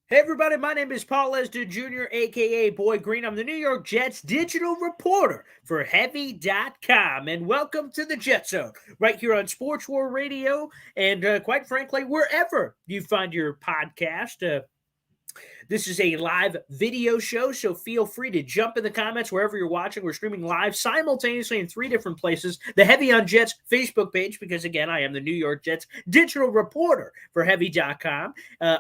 Hey everybody, my name is Paul Lesder Jr., aka Boy Green. I'm the New York Jets digital reporter for Heavy.com, and welcome to the Jet Zone, right here on Sports War Radio, and quite frankly, wherever you find your podcast. This is a live video show, so feel free to jump in the comments wherever you're watching. We're streaming live simultaneously in three different places. The Heavy on Jets Facebook page, because again, I am the New York Jets digital reporter for Heavy.com.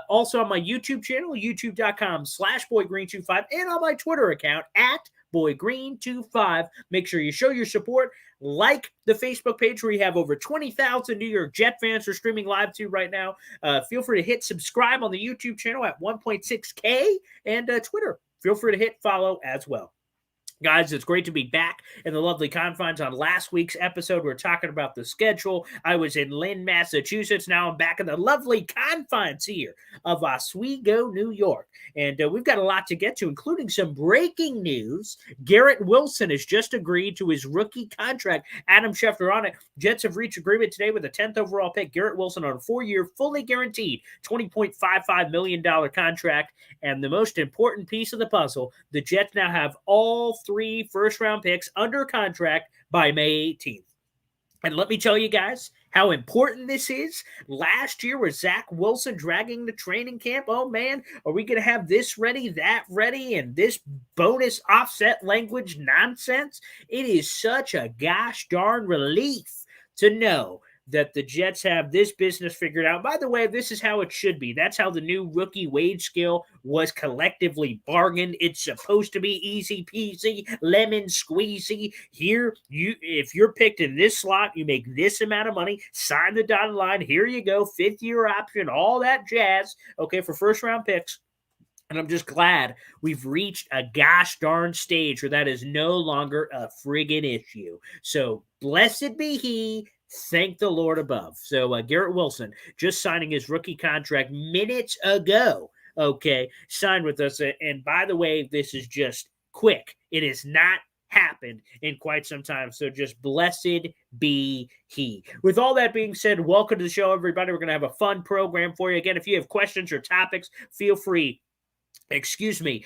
Also on my YouTube channel, youtube.com/BoyGreen25, and on my Twitter account at BoyGreen25. Make sure you show your support. Like the Facebook page where you have over 20,000 New York Jet fans are streaming live to right now. Feel free to hit subscribe on the YouTube channel at 1.6K, and Twitter. Feel free to hit follow as well. Guys, it's great to be back in the lovely confines. On last week's episode, we were talking about the schedule. I was in Lynn, Massachusetts. Now I'm back in the lovely confines here of Oswego, New York. And we've got a lot to get to, including some breaking news. Garrett Wilson has just agreed to his rookie contract. Adam Schefter on it. Jets have reached agreement today with a 10th overall pick. Garrett Wilson on a 4-year, fully guaranteed $20.55 million contract. And the most important piece of the puzzle, the Jets now have all three first-round picks under contract by May 18th. And let me tell you guys how important this is. Last year was Zach Wilson dragging the training camp. Oh, man, are we going to have this ready, that ready, and this bonus offset language nonsense? It is such a gosh darn relief to know that the Jets have this business figured out. By the way, this is how it should be. That's how the new rookie wage scale was collectively bargained. It's supposed to be easy peasy, lemon squeezy. Here, if you're picked in this slot, you make this amount of money, sign the dotted line. Here you go, 5th-year option, all that jazz, okay, for first-round picks. And I'm just glad we've reached a gosh darn stage where that is no longer a friggin' issue. So blessed be he. Thank the Lord above. So Garrett Wilson just signing his rookie contract minutes ago. Okay, signed with us. And by the way, this is just quick. It has not happened in quite some time. So just blessed be he. With all that being said, welcome to the show, everybody. We're going to have a fun program for you. Again, if you have questions or topics, feel free to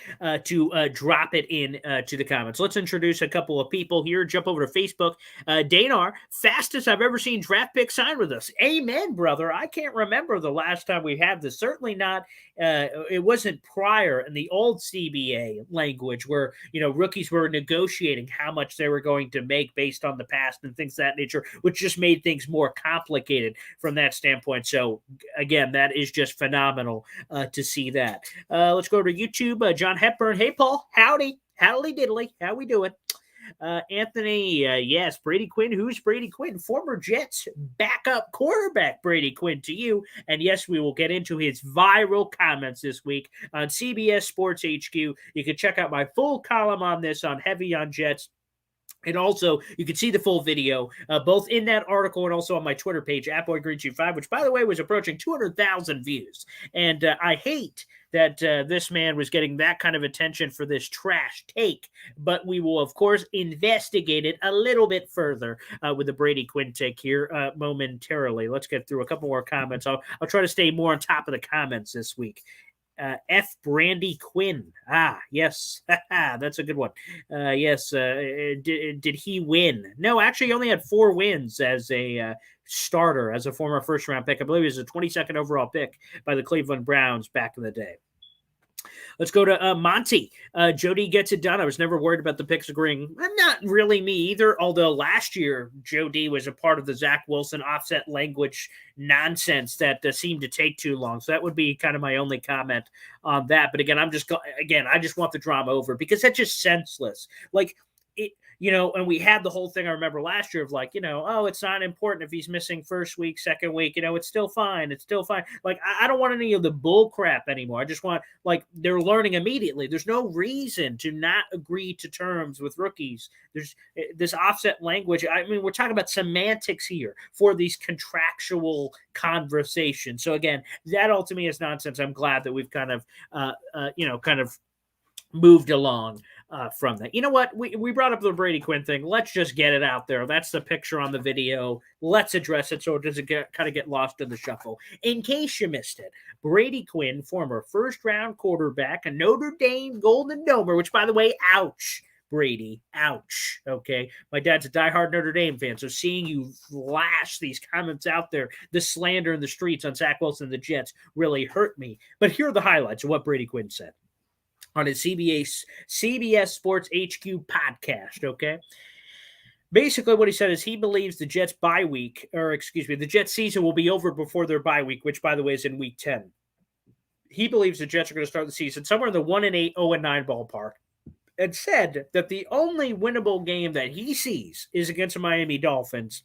drop it in to the comments. Let's introduce a couple of people here. Jump over to Facebook. Danar, fastest I've ever seen draft pick sign with us. Amen, brother. I can't remember the last time we had this. Certainly not. It wasn't prior in the old CBA language where, rookies were negotiating how much they were going to make based on the past and things of that nature, which just made things more complicated from that standpoint. So, again, that is just phenomenal to see that. Let's go to YouTube. John Hepburn. Hey, Paul. Howdy. Howdy diddly. How we doing? Anthony, yes, Brady Quinn. Who's Brady Quinn? Former Jets backup quarterback Brady Quinn to you. And yes, we will get into his viral comments this week on CBS Sports HQ. You can check out my full column on this on Heavy on Jets. And also, you can see the full video, both in that article and also on my Twitter page, @BoyGreen25, which, by the way, was approaching 200,000 views. And I hate that this man was getting that kind of attention for this trash take. But we will, of course, investigate it a little bit further with the Brady Quinn take here momentarily. Let's get through a couple more comments. I'll try to stay more on top of the comments this week. F. Brandy Quinn. Yes. That's a good one. Yes. Did he win? No, actually, he only had 4 wins as a starter, as a former first-round pick. I believe he was a 22nd overall pick by the Cleveland Browns back in the day. Let's go to Monty. Jody gets it done. I was never worried about the picks agreeing. Not really me either, although last year Jody was a part of the Zach Wilson offset language nonsense that seemed to take too long. So that would be kind of my only comment on that. But again, I just want the drama over because that's just senseless. Like, it, and we had the whole thing I remember last year of like, it's not important if he's missing first week, second week, it's still fine. It's still fine. Like, I don't want any of the bull crap anymore. I just want, like, they're learning immediately. There's no reason to not agree to terms with rookies. There's this offset language. I mean, we're talking about semantics here for these contractual conversations. So again, that all to me is nonsense. I'm glad that we've kind of moved along from that. You know what? We brought up the Brady Quinn thing. Let's just get it out there. That's the picture on the video. Let's address it so it doesn't kind of get lost in the shuffle. In case you missed it, Brady Quinn, former first-round quarterback, a Notre Dame Golden Domer, which, by the way, ouch. Brady, ouch. Okay. My dad's a diehard Notre Dame fan. So seeing you flash these comments out there, the slander in the streets on Zach Wilson and the Jets really hurt me. But here are the highlights of what Brady Quinn said on his CBS Sports HQ podcast. Okay. Basically, what he said is he believes the Jets the Jets season will be over before their bye week, which, by the way, is in week 10. He believes the Jets are going to start the season somewhere in the 1-8, 0-9 ballpark. And said that the only winnable game that he sees is against the Miami Dolphins,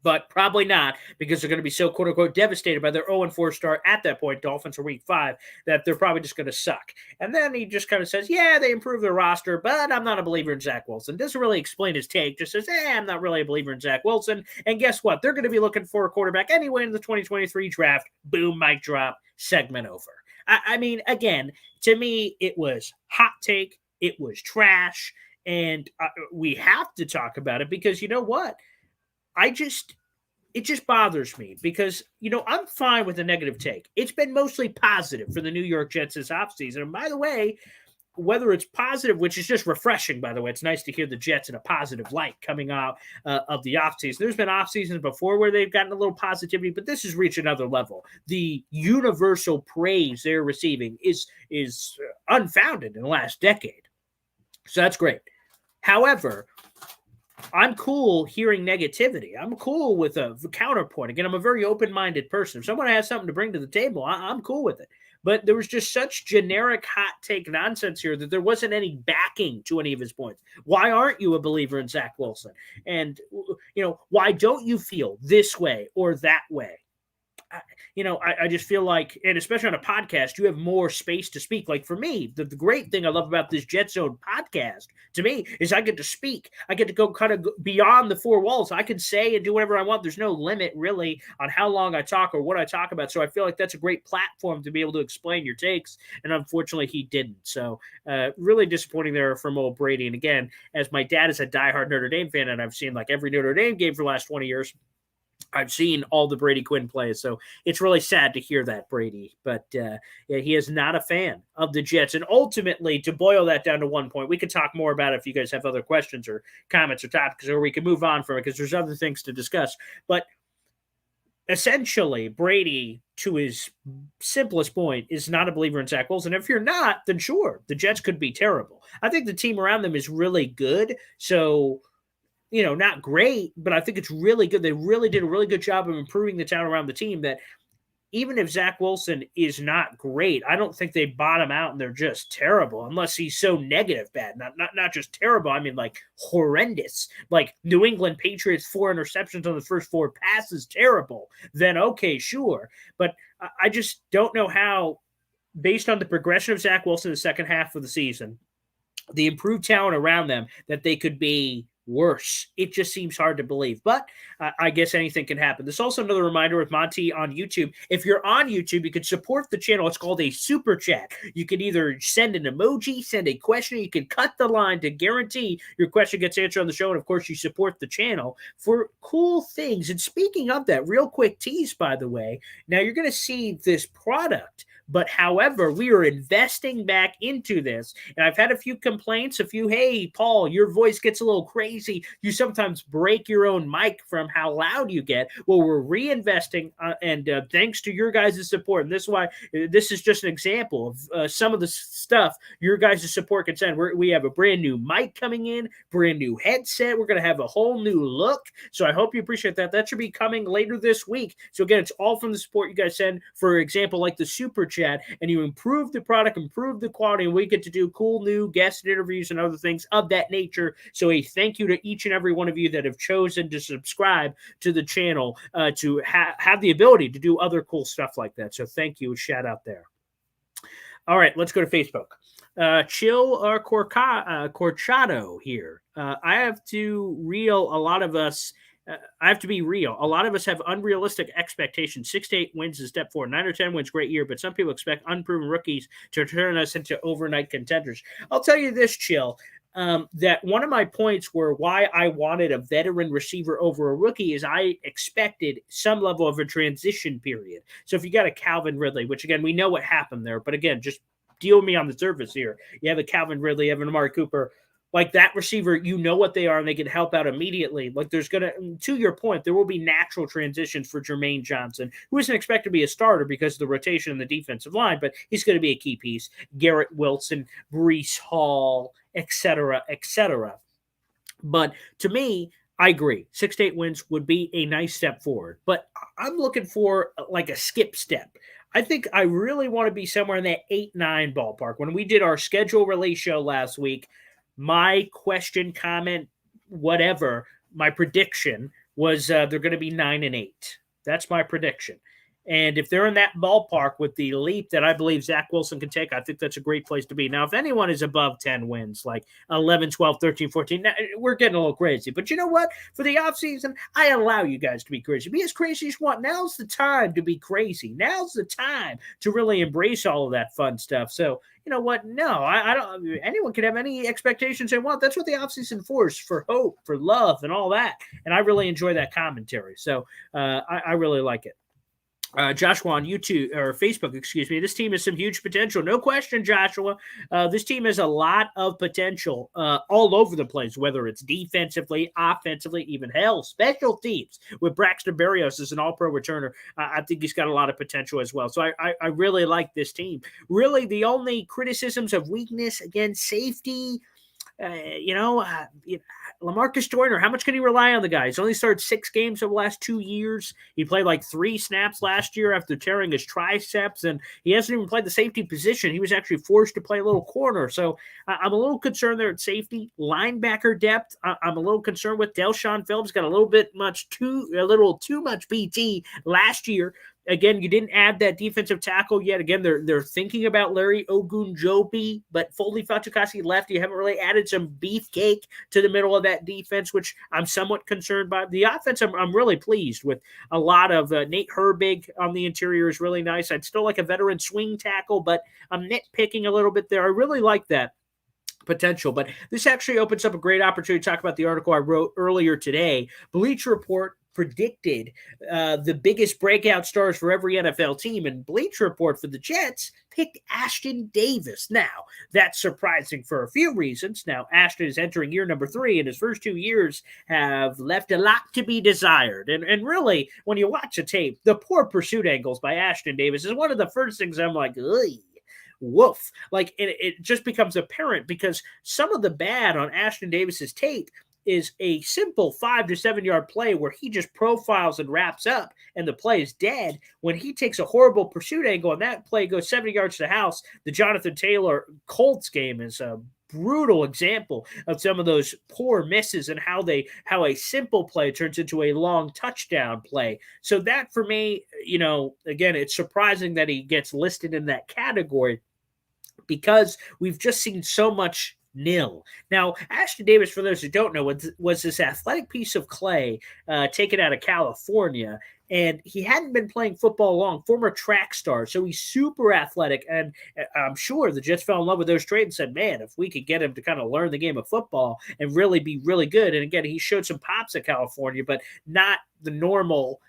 but probably not because they're going to be so quote-unquote devastated by their 0-4 start at that point, Dolphins are week 5, that they're probably just going to suck. And then he just kind of says, yeah, they improved their roster, but I'm not a believer in Zach Wilson. Doesn't really explain his take, just says, I'm not really a believer in Zach Wilson. And guess what? They're going to be looking for a quarterback anyway in the 2023 draft. Boom, mic drop, segment over. I mean, again, to me, it was hot take. It was trash, and we have to talk about it because you know what? It just bothers me because, I'm fine with a negative take. It's been mostly positive for the New York Jets this offseason. And by the way, whether it's positive, which is just refreshing, by the way, it's nice to hear the Jets in a positive light coming out of the offseason. There's been off seasons before where they've gotten a little positivity, but this has reached another level. The universal praise they're receiving is unfounded in the last decade. So that's great. However, I'm cool hearing negativity. I'm cool with a counterpoint. Again, I'm a very open-minded person. If someone has something to bring to the table, I'm cool with it. But there was just such generic hot take nonsense here that there wasn't any backing to any of his points. Why aren't you a believer in Zach Wilson? And, why don't you feel this way or that way? I just feel like, and especially on a podcast, you have more space to speak. Like for me, the great thing I love about this Jet Zone podcast to me is I get to speak. I get to go kind of beyond the four walls. I can say and do whatever I want. There's no limit really on how long I talk or what I talk about. So I feel like that's a great platform to be able to explain your takes. And unfortunately, he didn't. So really disappointing there from old Brady. And again, as my dad is a diehard Notre Dame fan, and I've seen like every Notre Dame game for the last 20 years, I've seen all the Brady Quinn plays, so it's really sad to hear that, Brady. But he is not a fan of the Jets. And ultimately, to boil that down to one point, we could talk more about it if you guys have other questions or comments or topics, or we can move on from it because there's other things to discuss. But essentially, Brady, to his simplest point, is not a believer in Zach Wilson. If you're not, then sure, the Jets could be terrible. I think the team around them is really good, so not great, but I think it's really good. They really did a really good job of improving the talent around the team that even if Zach Wilson is not great, I don't think they bottom out and they're just terrible unless he's so negative bad. Not just terrible. I mean, like horrendous. Like New England Patriots, 4 interceptions on the first 4 passes, terrible. Then okay, sure. But I just don't know how, based on the progression of Zach Wilson in the second half of the season, the improved talent around them, that they could be worse. It just seems hard to believe, but I guess anything can happen. There's also another reminder with Monty on YouTube. If you're on YouTube, you can support the channel. It's called a super chat. You can either send an emoji, send a question, you can cut the line to guarantee your question gets answered on the show. And of course, you support the channel for cool things. And speaking of that, real quick tease, by the way, now you're going to see this product. But however, we are investing back into this. And I've had a few complaints, hey, Paul, your voice gets a little crazy. You sometimes break your own mic from how loud you get. Well, we're reinvesting, and thanks to your guys' support. And this is why this is just an example of some of the stuff your guys' support can send. We have a brand new mic coming in, brand new headset. We're going to have a whole new look. So I hope you appreciate that. That should be coming later this week. So again, it's all from the support you guys send. For example, like the super chat, and you improve the product, improve the quality, and we get to do cool new guest interviews and other things of that nature. So a thank you to each and every one of you that have chosen to subscribe to the channel to have the ability to do other cool stuff like that. So thank you. Shout out there. All right, let's go to Facebook. Chill Corchado here. I have to reel a lot of us I have to be real. A lot of us have unrealistic expectations. 6 to 8 wins is step forward. 9 or 10 wins, great year, but some people expect unproven rookies to turn us into overnight contenders. I'll tell you this, Chill. That one of my points were why I wanted a veteran receiver over a rookie is I expected some level of a transition period. So if you got a Calvin Ridley, which again, we know what happened there, but again, just deal with me on the surface here. You have a Calvin Ridley, you have an Amari Cooper, like that receiver, you know what they are, and they can help out immediately. Like there's to your point, there will be natural transitions for Jermaine Johnson, who isn't expected to be a starter because of the rotation in the defensive line, but he's going to be a key piece. Garrett Wilson, Breece Hall, etc., etc. But to me, I agree. 6 to 8 wins would be a nice step forward, but I'm looking for like a skip step. I think I really want to be somewhere in that 8-9 ballpark. When we did our schedule release show last week, my question, comment, whatever, my prediction was they're going to be 9-8. That's my prediction. And if they're in that ballpark with the leap that I believe Zach Wilson can take, I think that's a great place to be. Now, if anyone is above 10 wins, like 11, 12, 13, 14, we're getting a little crazy. But you know what? For the offseason, I allow you guys to be crazy. Be as crazy as you want. Now's the time to be crazy. Now's the time to really embrace all of that fun stuff. So, you know what? No, I don't. Anyone can have any expectations they want. That's what the offseason for hope, for love, and all that. And I really enjoy that commentary. So I really like it. Joshua on YouTube or Facebook, excuse me. This team has some huge potential. No question, Joshua. This team has a lot of potential all over the place, whether it's defensively, offensively, even hell, special teams. With Braxton Berrios as an all-pro returner, I think he's got a lot of potential as well. So I really like this team. Really, the only criticisms of weakness, again, safety, Lamarcus Joyner, how much can he rely on the guy? He's only started 6 games over the last 2 years. He played like 3 snaps last year after tearing his triceps, and he hasn't even played the safety position. He was actually forced to play a little corner. So I'm a little concerned there at safety. Linebacker depth, I'm a little concerned with. Delshon Phillips got a little too much PT last year. Again, you didn't add that defensive tackle yet. Again, they're thinking about Larry Ogunjobi, but Foley Fatukasi left. You haven't really added some beefcake to the middle of that defense, which I'm somewhat concerned by. The offense, I'm really pleased with. A lot of Nate Herbig on the interior is really nice. I'd still like a veteran swing tackle, but I'm nitpicking a little bit there. I really like that potential. But this actually opens up a great opportunity to talk about the article I wrote earlier today. Bleacher Report predicted the biggest breakout stars for every NFL team, and Bleacher Report for the Jets picked Ashton Davis. Now, that's surprising for a few reasons. Now, Ashton is entering year number 3, and his first 2 years have left a lot to be desired. And really, when you watch a tape, the poor pursuit angles by Ashton Davis is one of the first things I'm like, ugh. Woof. Like it just becomes apparent because some of the bad on Ashton Davis's tape is a simple 5 to 7 yard play where he just profiles and wraps up and the play is dead. When he takes a horrible pursuit angle and that play goes 70 yards to the house, the Jonathan Taylor Colts game is a brutal example of some of those poor misses and how a simple play turns into a long touchdown play. So that for me, again, it's surprising that he gets listed in that category because we've just seen so much nil. Now, Ashton Davis, for those who don't know, was this athletic piece of clay taken out of California, and he hadn't been playing football long, former track star, so he's super athletic, and I'm sure the Jets fell in love with those trades and said, man, if we could get him to kind of learn the game of football and really be really good, and again, he showed some pops at California, but not the normal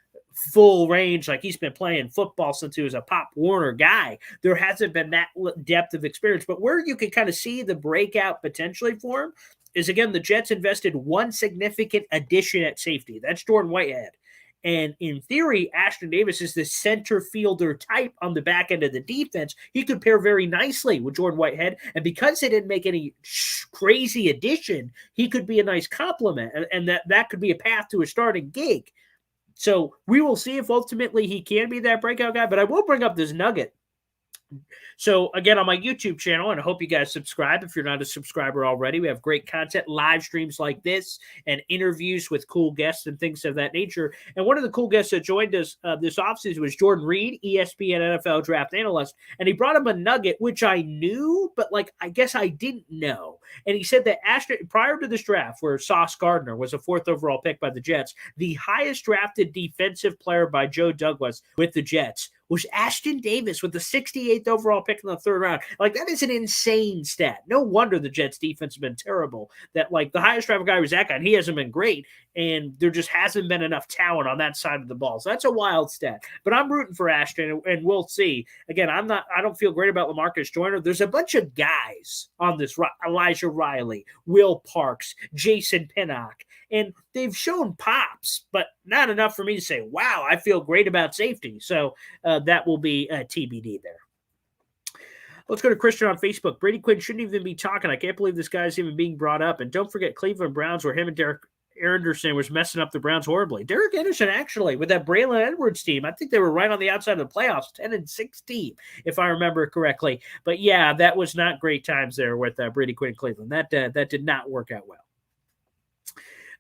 full range, like he's been playing football since he was a Pop Warner guy. There hasn't been that depth of experience, but where you can kind of see the breakout potentially for him is, again, the Jets invested one significant addition at safety. That's Jordan Whitehead. And in theory, Ashton Davis is the center fielder type on the back end of the defense. He could pair very nicely with Jordan Whitehead. And because they didn't make any crazy addition, he could be a nice complement. And that could be a path to a starting gig. So we will see if ultimately he can be that breakout guy, but I will bring up this nugget. So again, on my YouTube channel, and I hope you guys subscribe if you're not a subscriber already. We have great content, live streams like this, and interviews with cool guests and things of that nature. And one of the cool guests that joined us this offseason was Jordan Reed, ESPN NFL draft analyst, and he brought him a nugget, which I knew, but I guess I didn't know. And he said that prior to this draft, where Sauce Gardner was a 4th overall pick by the Jets, the highest drafted defensive player by Joe Douglas with the Jets was Ashton Davis with the 68th overall pick in the 3rd round. Like, that is an insane stat. No wonder the Jets defense has been terrible. That, like, the highest drafted guy was that guy, and he hasn't been great, and there just hasn't been enough talent on that side of the ball. So that's a wild stat. But I'm rooting for Ashton, and we'll see. Again, I don't feel great about LaMarcus Joyner. There's a bunch of guys on this, Elijah Riley, Will Parks, Jason Pinnock, and they've shown pops, but not enough for me to say, wow, I feel great about safety. So that will be TBD there. Let's go to Christian on Facebook. Brady Quinn shouldn't even be talking. I can't believe this guy's even being brought up. And don't forget Cleveland Browns, where him and Derek Anderson was messing up the Browns horribly. Derek Anderson, actually, with that Braylon Edwards team, I think they were right on the outside of the playoffs, 10-16, if I remember correctly. But yeah, that was not great times there with Brady Quinn in Cleveland. That did not work out well.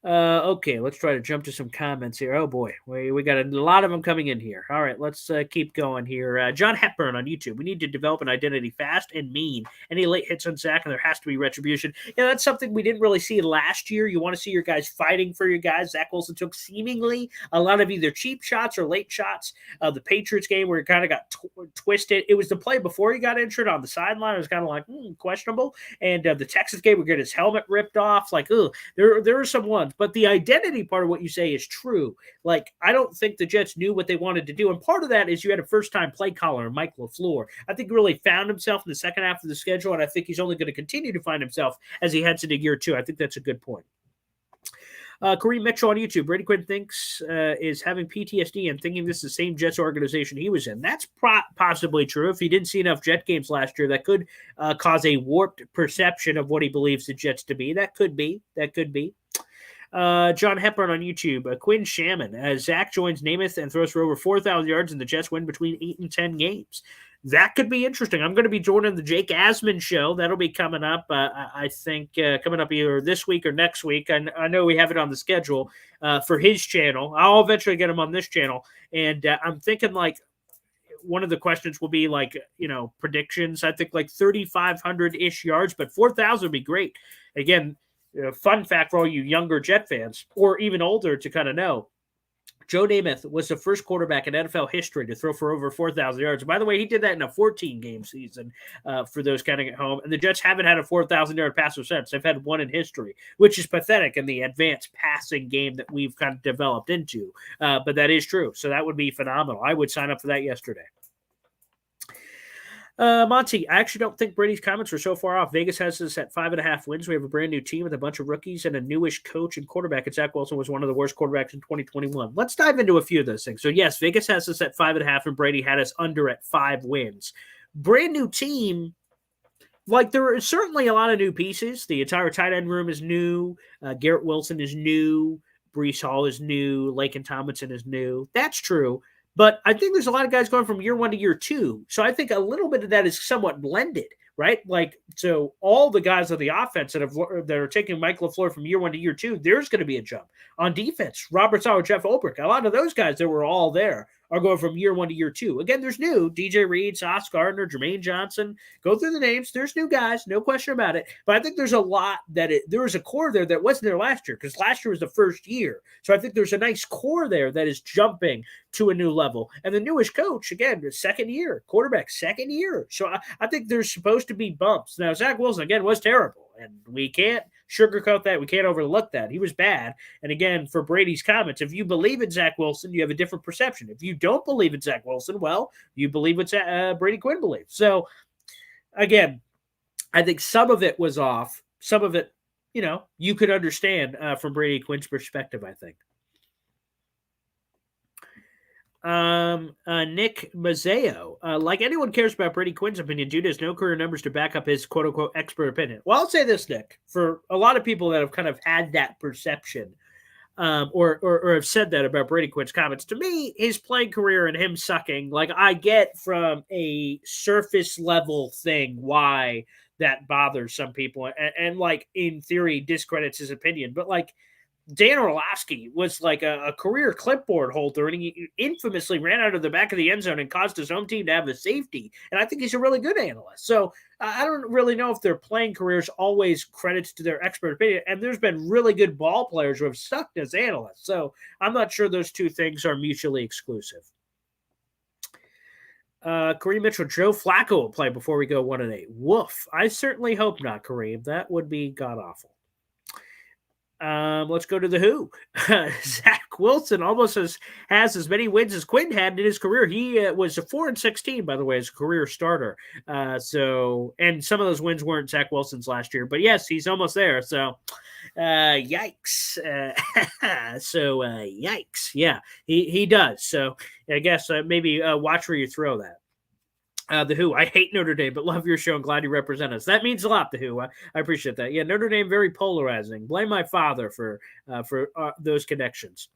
Okay, let's try to jump to some comments here. Oh boy, we got a lot of them coming in here. All right, let's keep going here. John Hepburn on YouTube. We need to develop an identity fast and mean. Any late hits on Zach, and there has to be retribution. Yeah, that's something we didn't really see last year. You want to see your guys fighting for your guys. Zach Wilson took seemingly a lot of either cheap shots or late shots. The Patriots game where he kind of got twisted. It was the play before he got injured on the sideline. It was kind of like questionable. And the Texas game, we get his helmet ripped off. Like, there are some ones. But the identity part of what you say is true. Like, I don't think the Jets knew what they wanted to do. And part of that is you had a first-time play caller, Mike LaFleur. I think he really found himself in the second half of the schedule, and I think he's only going to continue to find himself as he heads into year 2. I think that's a good point. Kareem Mitchell on YouTube. Brady Quinn thinks is having PTSD and thinking this is the same Jets organization he was in. That's possibly true. If he didn't see enough Jet games last year, that could cause a warped perception of what he believes the Jets to be. That could be. John Hepburn on YouTube. Quinn Shaman. Zach joins Namath and throws for over 4,000 yards, and the Jets win between 8 and 10 games. That could be interesting. I'm going to be joining the Jake Asman show. That'll be coming up, I think, coming up either this week or next week. I know we have it on the schedule for his channel. I'll eventually get him on this channel. And I'm thinking, like, one of the questions will be, like, predictions. I think, like, 3,500-ish yards, but 4,000 would be great. Again, fun fact for all you younger Jet fans, or even older to kind of know, Joe Namath was the first quarterback in NFL history to throw for over 4,000 yards. By the way, he did that in a 14-game season for those counting at home. And the Jets haven't had a 4,000-yard passer since. They've had one in history, which is pathetic in the advanced passing game that we've kind of developed into. But that is true. So that would be phenomenal. I would sign up for that yesterday. Monty, I actually don't think Brady's comments were so far off. Vegas has us at 5.5 wins. We have a brand new team with a bunch of rookies and a newish coach and quarterback. And Zach Wilson was one of the worst quarterbacks in 2021. Let's dive into a few of those things. So yes, Vegas has us at 5.5, and Brady had us under at 5 wins. Brand new team. Like, there are certainly a lot of new pieces. The entire tight end room is new. Garrett Wilson is new. Breece Hall is new. Laken Tomlinson is new. That's true. But I think there's a lot of guys going from year 1 to year 2. So I think a little bit of that is somewhat blended, right? Like, so all the guys on the offense that are taking Mike LaFleur from year 1 to year 2, there's going to be a jump. On defense, Robert Sauer, Jeff Ulbrich, a lot of those guys that were all there are going from year 1 to year 2. Again, there's new. DJ Reed, Sauce Gardner, Jermaine Johnson. Go through the names. There's new guys. No question about it. But I think there's a lot there was a core there that wasn't there last year, because last year was the first year. So I think there's a nice core there that is jumping to a new level. And the newest coach, again, second year. Quarterback, second year. So I think there's supposed to be bumps. Now, Zach Wilson, again, was terrible. And we can't sugarcoat that. We can't overlook that. He was bad. And again, for Brady's comments, if you believe in Zach Wilson, you have a different perception. If you don't believe in Zach Wilson, well, you believe what Brady Quinn believes. So, again, I think some of it was off. Some of it, you could understand from Brady Quinn's perspective, I think. Nick Mazzeo, like anyone cares about Brady Quinn's opinion, Jude has no career numbers to back up his quote-unquote expert opinion. Well, I'll say this, Nick, for a lot of people that have kind of had that perception or have said that about Brady Quinn's comments, to me, his playing career and him sucking, like, I get from a surface level thing why that bothers some people and like, in theory, discredits his opinion. But, like, Dan Orlovsky was like a career clipboard holder, and he infamously ran out of the back of the end zone and caused his home team to have a safety. And I think he's a really good analyst. So I don't really know if their playing careers always credits to their expert opinion. And there's been really good ball players who have stuck as analysts. So I'm not sure those two things are mutually exclusive. Kareem Mitchell, Joe Flacco will play before we go 1-8. Woof. I certainly hope not, Kareem. That would be god awful. Let's go to the Who. Zach Wilson almost has as many wins as Quinn had in his career. He was a 4-16, by the way, as a career starter. And some of those wins weren't Zach Wilson's last year, but yes, he's almost there. So, yikes. Yikes. Yeah, he does. So I guess maybe watch where you throw that. The Who, I hate Notre Dame, but love your show and glad you represent us. That means a lot, The Who. I appreciate that. Yeah, Notre Dame, very polarizing. Blame my father for those connections.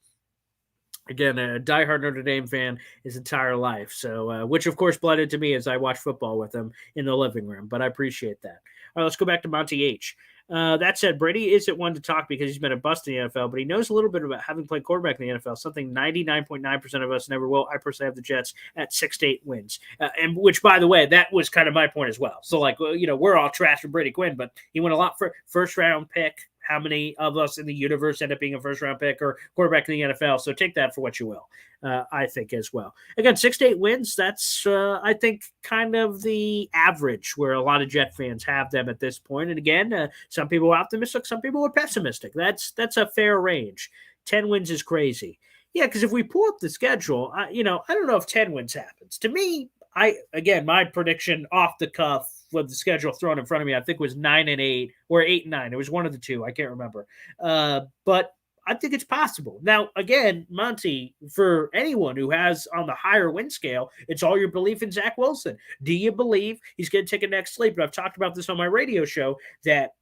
Again, a diehard Notre Dame fan his entire life. So, which of course bled into me as I watch football with him in the living room, but I appreciate that. All right, let's go back to Monty H. That said, Brady isn't one to talk because he's been a bust in the NFL, but he knows a little bit about having played quarterback in the NFL, something 99.9% of us never will. I personally have the Jets at 6-8 wins, and which, by the way, that was kind of my point as well. So, we're all trash for Brady Quinn, but he went a lot for first-round pick. How many of us in the universe end up being a first-round pick or quarterback in the NFL? So take that for what you will, I think, as well. Again, 6-8 wins, that's, I think, kind of the average where a lot of Jet fans have them at this point. And again, some people are optimistic, some people are pessimistic. That's a fair range. 10 wins is crazy. Yeah, because if we pull up the schedule, I don't know if 10 wins happens. To me, my prediction off the cuff with the schedule thrown in front of me, I think was 9-8 or 8-9. It was one of the two. I can't remember. But I think it's possible. Now, again, Monty, for anyone who has on the higher win scale, it's all your belief in Zach Wilson. Do you believe he's going to take a next leap? And I've talked about this on my radio show that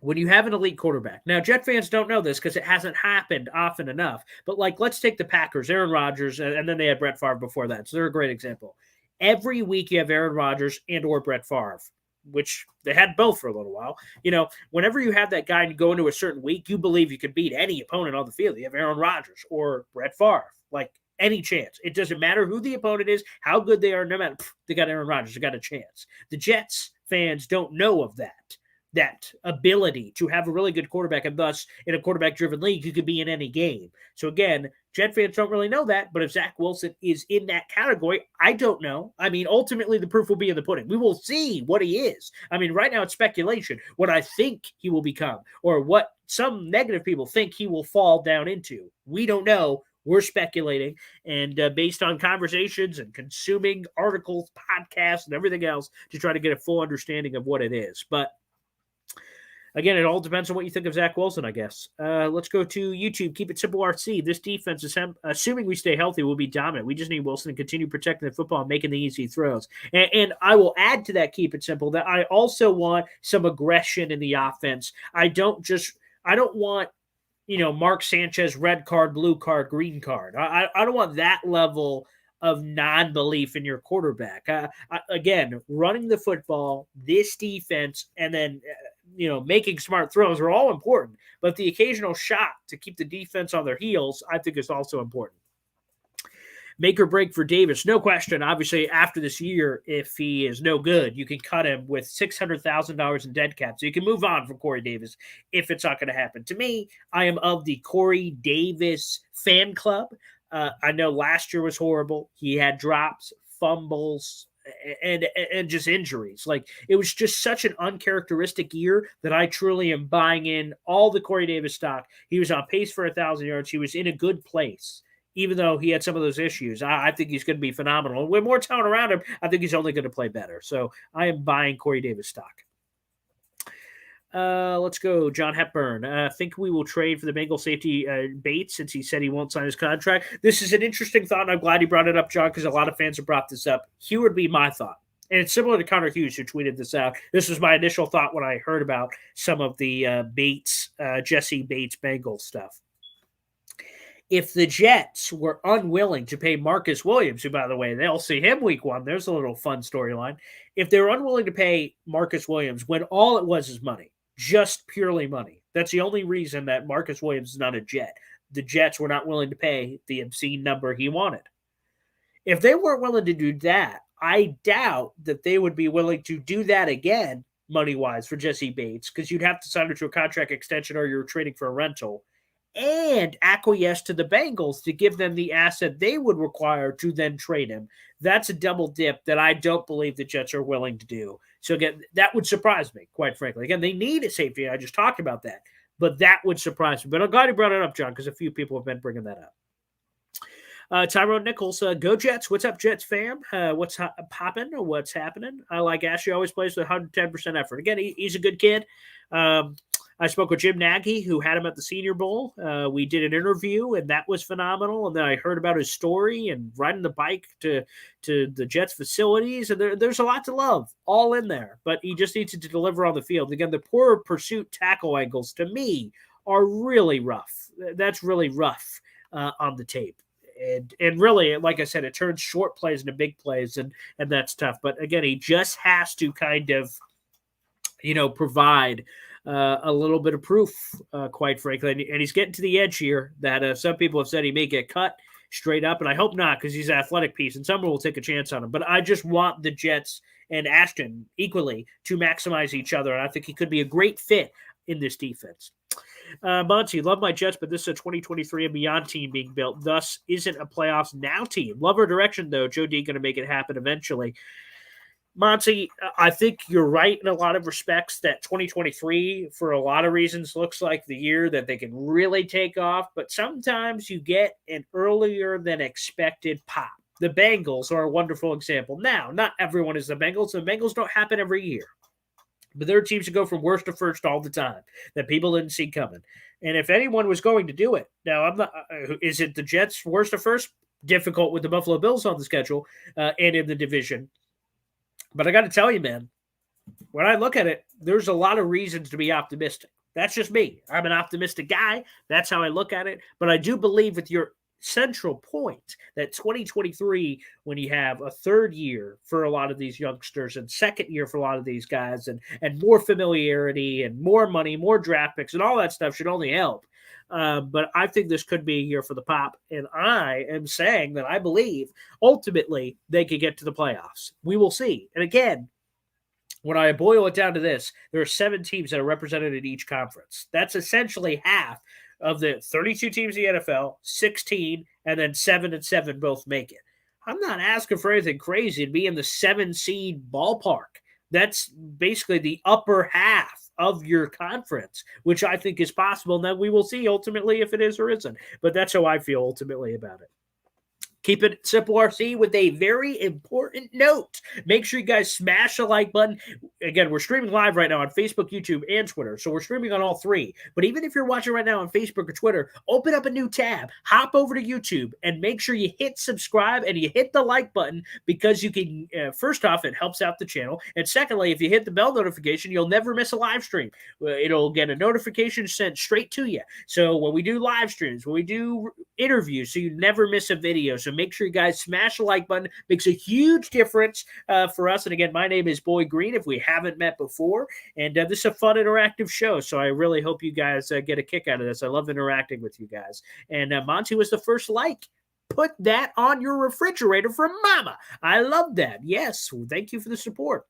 when you have an elite quarterback, now Jet fans don't know this because it hasn't happened often enough, but let's take the Packers, Aaron Rodgers, and then they had Brett Favre before that. So they're a great example. Every week you have Aaron Rodgers and or Brett Favre, which they had both for a little while. Whenever you have that guy and go into a certain week, you believe you can beat any opponent on the field. You have Aaron Rodgers or Brett Favre, any chance. It doesn't matter who the opponent is, how good they are, no matter. They got Aaron Rodgers, they got a chance. The Jets fans don't know of that ability to have a really good quarterback, and thus in a quarterback-driven league, you could be in any game. So again, Jet fans don't really know that, but if Zach Wilson is in that category, I don't know. I mean, ultimately, the proof will be in the pudding. We will see what he is. I mean, right now it's speculation, what I think he will become, or what some negative people think he will fall down into. We don't know. We're speculating, and based on conversations and consuming articles, podcasts, and everything else to try to get a full understanding of what it is. But again, it all depends on what you think of Zach Wilson, I guess. Let's go to YouTube. Keep it simple, RC. This defense, assuming we stay healthy, will be dominant. We just need Wilson to continue protecting the football and making the easy throws. And I will add to that, keep it simple, that I also want some aggression in the offense. I don't want, Mark Sanchez, red card, blue card, green card. I don't want that level of non-belief in your quarterback. Again, running the football, this defense, and then making smart throws are all important. But the occasional shot to keep the defense on their heels, I think, is also important. Make or break for Davis, no question. Obviously, after this year, if he is no good, you can cut him with $600,000 in dead cap. So you can move on from Corey Davis if it's not going to happen. To me, I am of the Corey Davis fan club. I know last year was horrible. He had drops, fumbles, and just injuries. It was just such an uncharacteristic year that I truly am buying in all the Corey Davis stock. He was on pace for 1,000 yards. He was in a good place, even though he had some of those issues. I think he's going to be phenomenal. With more talent around him, I think he's only going to play better. So I am buying Corey Davis stock. Let's go. John Hepburn. Think we will trade for the Bengal safety Bates since he said he won't sign his contract. This is an interesting thought, and I'm glad he brought it up, John, because a lot of fans have brought this up. Here would be my thought. And it's similar to Connor Hughes, who tweeted this out. This was my initial thought when I heard about some of the Jesse Bates Bengal stuff. If the Jets were unwilling to pay Marcus Williams, who, by the way, they'll see him week one. There's a little fun storyline. If they were unwilling to pay Marcus Williams when all it was is money, just purely money, That's the only reason that Marcus Williams is not a Jet. The Jets were not willing to pay the obscene number he wanted. If they weren't willing to do that, I doubt that they would be willing to do that again, money-wise, for Jesse Bates, because you'd have to sign him to a contract extension or you're trading for a rental, and acquiesce to the Bengals to give them the asset they would require to then trade him. That's a double dip that I don't believe the Jets are willing to do. So again, that would surprise me, quite frankly. Again, they need a safety. I just talked about that. But that would surprise me. But I'm glad you brought it up, John, because a few people have been bringing that up. Tyrone Nichols, go Jets. What's up, Jets fam? What's popping? What's happening? I like Ashley, always plays with 110% effort. Again, he's a good kid. I spoke with Jim Nagy, who had him at the Senior Bowl. We did an interview, and that was phenomenal. And then I heard about his story and riding the bike to the Jets facilities. And there's a lot to love all in there. But he just needs to deliver on the field. Again, the poor pursuit tackle angles, to me, are really rough. That's really rough on the tape. And really, like I said, it turns short plays into big plays, and that's tough. But again, he just has to kind of, provide a little bit of proof, quite frankly. And he's getting to the edge here that some people have said he may get cut straight up, and I hope not, because he's an athletic piece, and someone will take a chance on him. But I just want the Jets and Ashton equally to maximize each other, and I think he could be a great fit in this defense. Monty, love my Jets, but this is a 2023 and beyond team being built, thus isn't a playoffs now team. Love our direction, though. Joe D going to make it happen eventually. Monty, I think you're right in a lot of respects that 2023, for a lot of reasons, looks like the year that they can really take off, but sometimes you get an earlier than expected pop. The Bengals are a wonderful example. Now, not everyone is the Bengals. The Bengals don't happen every year. But there are teams that go from worst to first all the time that people didn't see coming. And if anyone was going to do it, now I'm not. Is it the Jets worst to first? Difficult with the Buffalo Bills on the schedule and in the division. But I got to tell you, man, when I look at it, there's a lot of reasons to be optimistic. That's just me. I'm an optimistic guy. That's how I look at it. But I do believe with your central point that 2023, when you have a third year for a lot of these youngsters and second year for a lot of these guys and more familiarity and more money, more draft picks and all that stuff should only help. But I think this could be a year for the pop. And I am saying that I believe ultimately they could get to the playoffs. We will see. And again, when I boil it down to this, there are 7 teams that are represented in each conference. That's essentially half of the 32 teams in the NFL, 16, and then 7 and 7 both make it. I'm not asking for anything crazy to be in the 7-seed ballpark. That's basically the upper half of your conference, which I think is possible. And then we will see ultimately if it is or isn't. But that's how I feel ultimately about it. Keep it simple, RC, with a very important note. Make sure you guys smash the like button. Again, we're streaming live right now on Facebook, YouTube, and Twitter. So we're streaming on all 3. But even if you're watching right now on Facebook or Twitter, open up a new tab, hop over to YouTube, and make sure you hit subscribe and you hit the like button because you can, first off, it helps out the channel. And secondly, if you hit the bell notification, you'll never miss a live stream. It'll get a notification sent straight to you. So when we do live streams, when we do interviews, so you never miss a video. So make sure you guys smash the like button. Makes a huge difference for us. And again, my name is Boy Green if we haven't met before. And this is a fun, interactive show. So I really hope you guys get a kick out of this. I love interacting with you guys. And Monty was the first like. Put that on your refrigerator for Mama. I love that. Yes. Well, thank you for the support.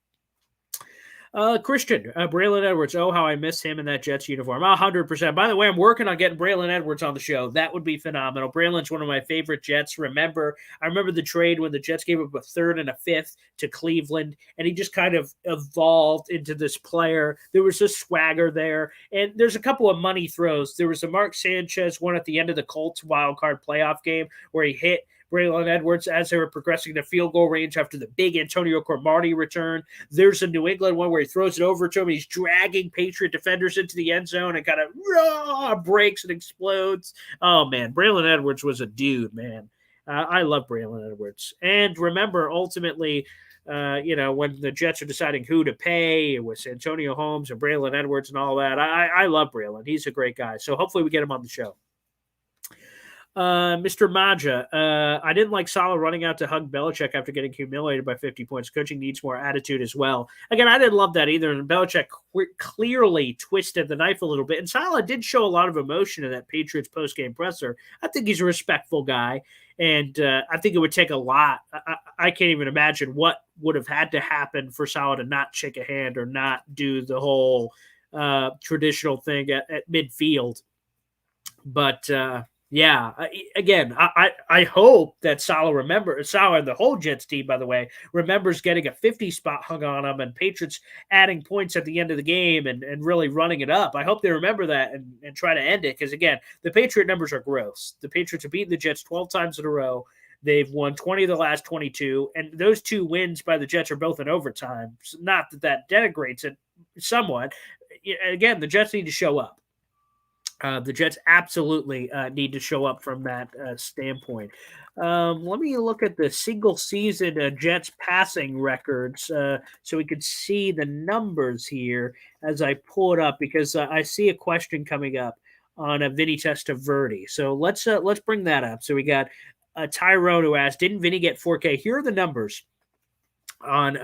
Christian, Braylon Edwards. Oh, how I miss him in that Jets uniform. 100%. By the way, I'm working on getting Braylon Edwards on the show. That would be phenomenal. Braylon's one of my favorite Jets. I remember the trade when the Jets gave up a 3rd and a 5th to Cleveland, and he just kind of evolved into this player. There was a swagger there, and there's a couple of money throws. There was a Mark Sanchez one at the end of the Colts wild card playoff game where he hit Braylon Edwards as they were progressing to field goal range after the big Antonio Cromartie return. There's a New England one where he throws it over to him. He's dragging Patriot defenders into the end zone and kind of breaks and explodes. Oh, man, Braylon Edwards was a dude, man. I love Braylon Edwards. And remember, ultimately, when the Jets are deciding who to pay with Antonio Holmes and Braylon Edwards and all that, I love Braylon. He's a great guy. So hopefully we get him on the show. Mr. Maja, I didn't like Salah running out to hug Belichick after getting humiliated by 50 points. Coaching needs more attitude as well. Again, I didn't love that either. And Belichick clearly twisted the knife a little bit. And Salah did show a lot of emotion in that Patriots post-game presser. I think he's a respectful guy. And I think it would take a lot. I can't even imagine what would have had to happen for Salah to not shake a hand or not do the whole traditional thing at midfield. But yeah, again, I hope that Salah and the whole Jets team, by the way, remembers getting a 50 spot hung on them and Patriots adding points at the end of the game and really running it up. I hope they remember that and try to end it because, again, the Patriot numbers are gross. The Patriots have beaten the Jets 12 times in a row. They've won 20 of the last 22, and those 2 wins by the Jets are both in overtime. Not that denigrates it somewhat. Again, the Jets need to show up. The Jets absolutely need to show up from that standpoint. Let me look at the single-season Jets passing records so we can see the numbers here as I pull it up because I see a question coming up on Vinny Testaverde. So let's bring that up. So we got Tyrone who asked, "Didn't Vinny get 4K?" Here are the numbers on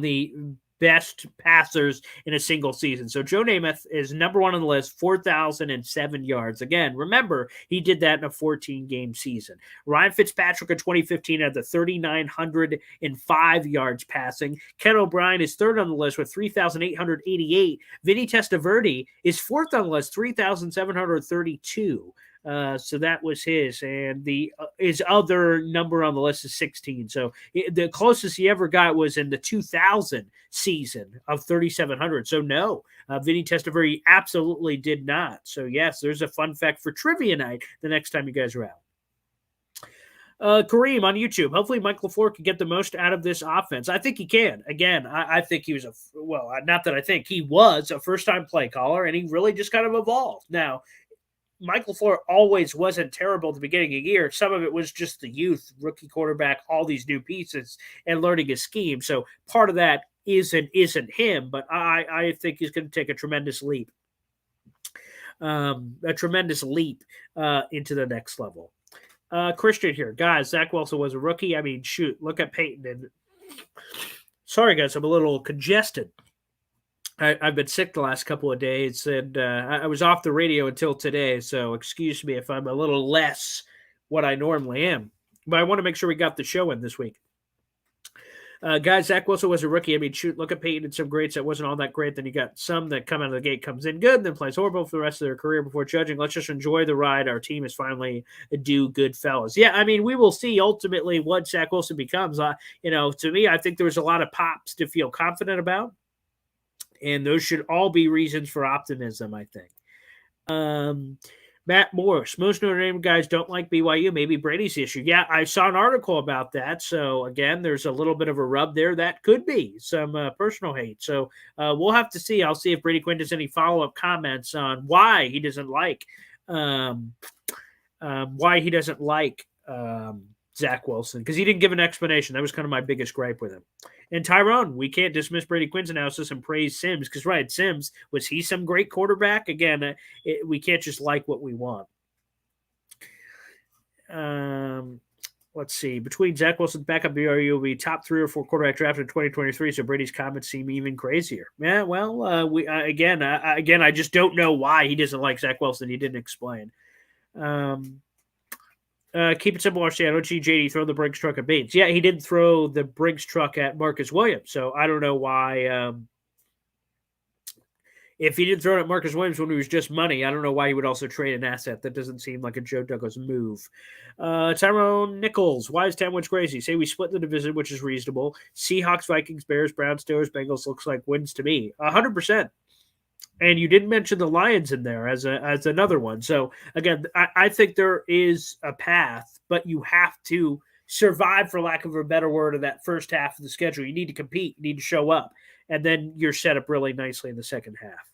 the best passers in a single season. So Joe Namath is number 1 on the list, 4,007 yards. Again, remember, he did that in a 14-game season. Ryan Fitzpatrick in 2015 had the 3,905 yards passing. Ken O'Brien is 3rd on the list with 3,888. Vinny Testaverde is 4th on the list, 3,732. So that was his, and his other number on the list is 16. So the closest he ever got was in the 2000 season of 3,700. So no, Vinny Testaverde absolutely did not. So yes, there's a fun fact for trivia night the next time you guys are out. Kareem on YouTube. Hopefully Mike LaFleur can get the most out of this offense. I think he can. Again, I think he was not that I think he was a first-time play caller, and he really just kind of evolved. Now, Mike LaFleur always wasn't terrible at the beginning of the year. Some of it was just the youth, rookie quarterback, all these new pieces, and learning his scheme. So part of that isn't him, but I think he's going to take a tremendous leap. Into the next level. Christian here. Guys, Zach Wilson was a rookie. I mean, shoot, look at Peyton. And sorry, guys, I'm a little congested. I've been sick the last couple of days, and I was off the radio until today, so excuse me if I'm a little less what I normally am. But I want to make sure we got the show in this week. Guys, Zach Wilson was a rookie. I mean, shoot, look at Peyton and some greats that wasn't all that great. Then you got some that come out of the gate, comes in good, then plays horrible for the rest of their career before judging. Let's just enjoy the ride. Our team is finally do good fellas. Yeah, I mean, we will see ultimately what Zach Wilson becomes. To me, I think there was a lot of pops to feel confident about. And those should all be reasons for optimism, I think. Matt Morris, most Notre Dame guys don't like BYU. Maybe Brady's the issue. Yeah, I saw an article about that. So, again, there's a little bit of a rub there. That could be some personal hate. So, we'll have to see. I'll see if Brady Quinn does any follow-up comments on why he doesn't like Zach Wilson, because he didn't give an explanation. That was kind of my biggest gripe with him. And Tyrone, we can't dismiss Brady Quinn's analysis and praise Sims, because, right, Sims, was he some great quarterback? Again, we can't just like what we want. Let's see. Between Zach Wilson's backup BYU will be top 3 or 4 quarterback draft in 2023, so Brady's comments seem even crazier. Yeah, well, I just don't know why he doesn't like Zach Wilson. He didn't explain. Keep it simple, RC. I don't see JD throw the Brinks truck at Bates. Yeah, he didn't throw the Brinks truck at Marcus Williams, so I don't know why. If he didn't throw it at Marcus Williams when he was just money, I don't know why he would also trade an asset. That doesn't seem like a Joe Douglas move. Tyrone Nichols, why is 10 wins crazy? Say we split the division, which is reasonable. Seahawks, Vikings, Bears, Browns, Steelers, Bengals looks like wins to me. 100%. And you didn't mention the Lions in there as another one. So, again, I think there is a path, but you have to survive, for lack of a better word, of that first half of the schedule. You need to compete. You need to show up. And then you're set up really nicely in the second half.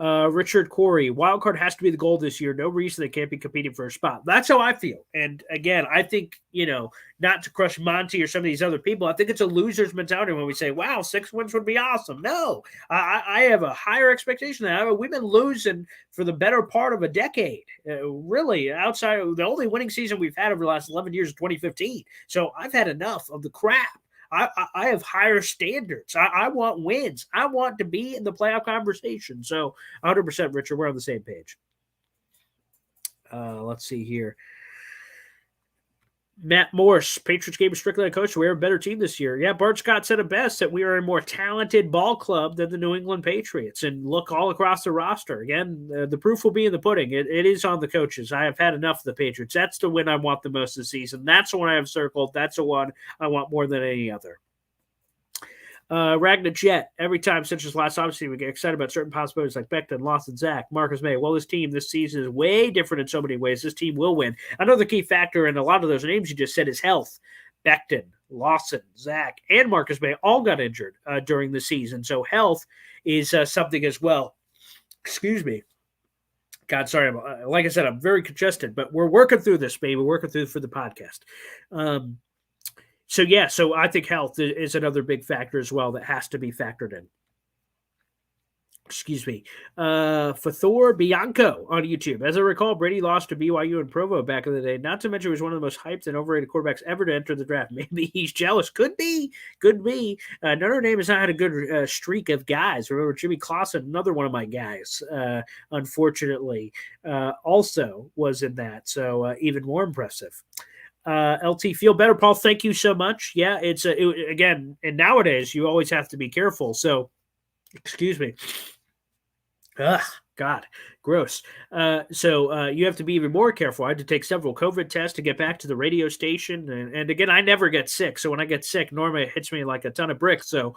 Richard Corey, wild card has to be the goal this year. No reason they can't be competing for a spot. That's how I feel. And again, I think, not to crush Monty or some of these other people, I think it's a loser's mentality when we say, wow, 6 wins would be awesome. No, I have a higher expectation than that. We've been losing for the better part of a decade. Really, outside of the only winning season we've had over the last 11 years is 2015. So I've had enough of the crap. I have higher standards. I want wins. I want to be in the playoff conversation. So 100%, Richard, we're on the same page. Let's see here. Matt Morse, Patriots game is strictly a coach. So we are a better team this year. Yeah, Bart Scott said it best that we are a more talented ball club than the New England Patriots. And look all across the roster. Again, the proof will be in the pudding. It is on the coaches. I have had enough of the Patriots. That's the win I want the most this season. That's the one I have circled. That's the one I want more than any other. Ragnar Jet, every time such as last obviously we get excited about certain possibilities like Becton, Lawson, Zach, Marcus May. Well, this team this season is way different in so many ways. This team will win. Another key factor in a lot of those names you just said is health. Becton, Lawson, Zach, and Marcus May all got injured during the season. So health is something as well. Excuse me. God, sorry. Like I said, I'm very congested, but we're working through this, baby. We're working through for the podcast. So I think health is another big factor as well that has to be factored in. Excuse me. For Thor Bianco on YouTube. As I recall, Brady lost to BYU and Provo back in the day. Not to mention he was one of the most hyped and overrated quarterbacks ever to enter the draft. Maybe he's jealous. Could be. Notre Dame has not had a good streak of guys. Remember, Jimmy Clausen, another one of my guys, unfortunately, also was in that. So even more impressive. LT, feel better, Paul. Thank you so much. Yeah, again, and nowadays you always have to be careful. So, excuse me. Ugh, God, gross. So you have to be even more careful. I had to take several COVID tests to get back to the radio station. And again, I never get sick. So when I get sick, normally it hits me like a ton of bricks. So